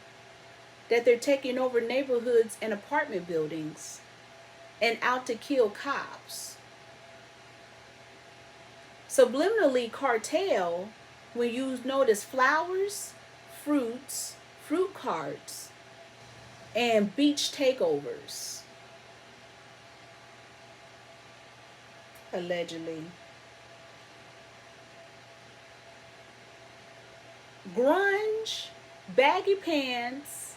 That they're taking over neighborhoods and apartment buildings and out to kill cops. Subliminally, cartel, when you notice flowers, fruits, fruit carts, and beach takeovers. Allegedly. Grunge, baggy pants,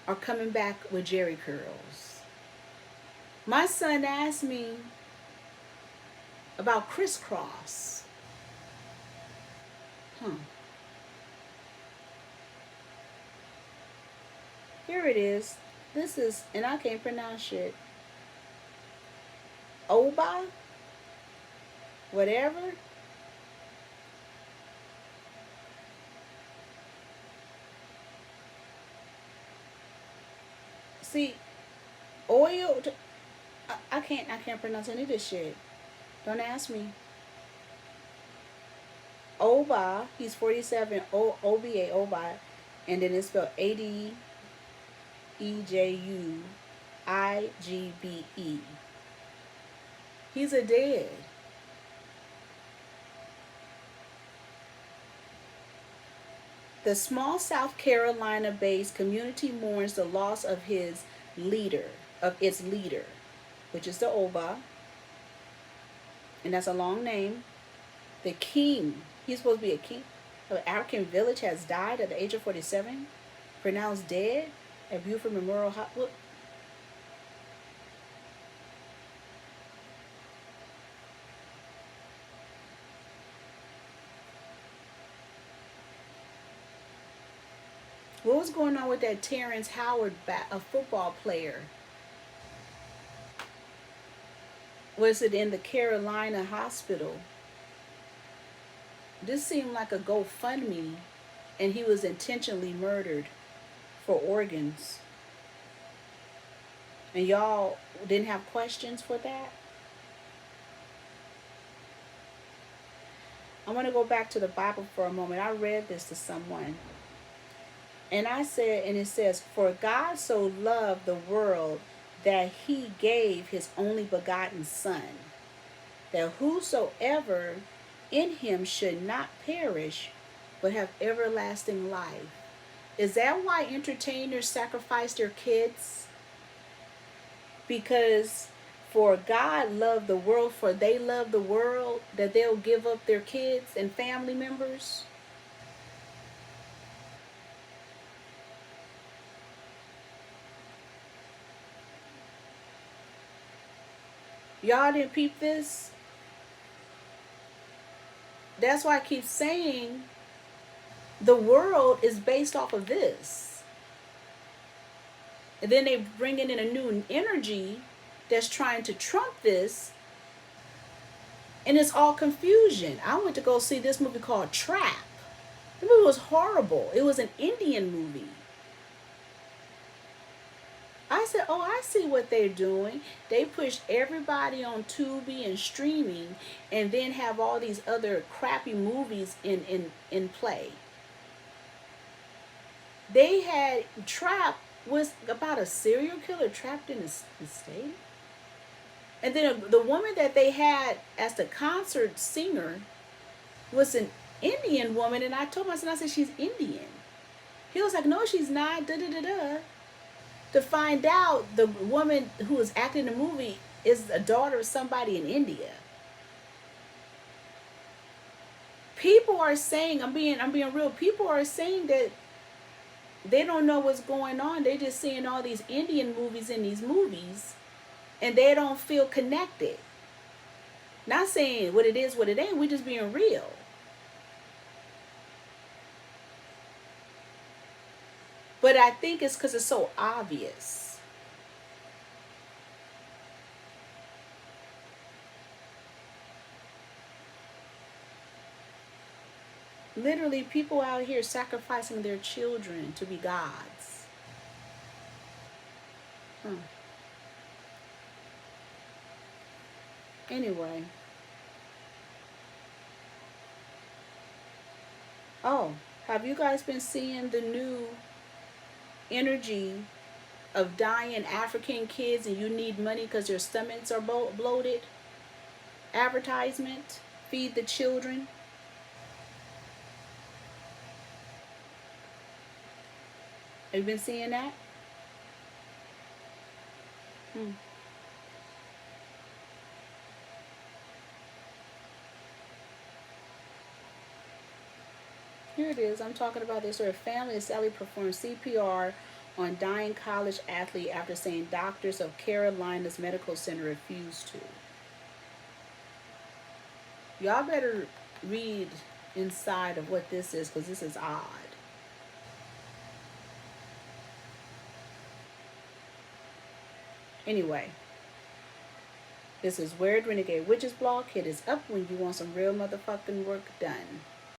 are coming back with Jerry curls. My son asked me about crisscross. Here it is. This is, and I can't pronounce it. Oba? Whatever. See, oil. I can't pronounce any of this shit. Don't ask me. Oba. He's 47. OBA. Oba, and then it's spelled ADEJUIGBE. He's a dead. The small South Carolina-based community mourns the loss of its leader, which is the Oba, and that's a long name. The king, he's supposed to be a king of an African village, has died at the age of 47, pronounced dead at Buford Memorial Hospital. What was going on with that Terrence Howard, a football player? Was it in the Carolina hospital? This seemed like a GoFundMe, and he was intentionally murdered for organs. And y'all didn't have questions for that? I want to go back to the Bible for a moment. I read this to someone. And I said, and it says, "For God so loved the world that he gave his only begotten Son, that whosoever in him should not perish, but have everlasting life. Is that why entertainers sacrifice their kids? Because for God loved the world, for they love the world, that they'll give up their kids and family members? Y'all didn't peep this? That's why I keep saying the world is based off of this. And then they bring in a new energy that's trying to trump this. And it's all confusion. I went to go see this movie called Trap. The movie was horrible. It was an Indian movie. I said, oh, I see what they're doing. They pushed everybody on Tubi and streaming, and then have all these other crappy movies in play. They had Trap was about a serial killer trapped in a state. And then the woman that they had as the concert singer was an Indian woman. And I told my son, I said, she's Indian. He was like, no, she's not, da da da da. To find out the woman who was acting in the movie is a daughter of somebody in India. People are saying, I'm being real, people are saying that they don't know what's going on. They're just seeing all these Indian movies in these movies, and they don't feel connected. Not saying what it is, what it ain't. We're just being real. But I think it's because it's so obvious. Literally, people out here sacrificing their children to be gods. Anyway. Oh, have you guys been seeing the new energy of dying African kids and you need money because their stomachs are bloated? Advertisement, feed the children. Have you been seeing that? Here it is. I'm talking about this. Where a family of Sally performed CPR on dying college athlete after saying doctors of Carolina's medical center refused to. Y'all better read inside of what this is, because this is odd. Anyway, this is Weird Renegade Witches blog. Hit us up when you want some real motherfucking work done.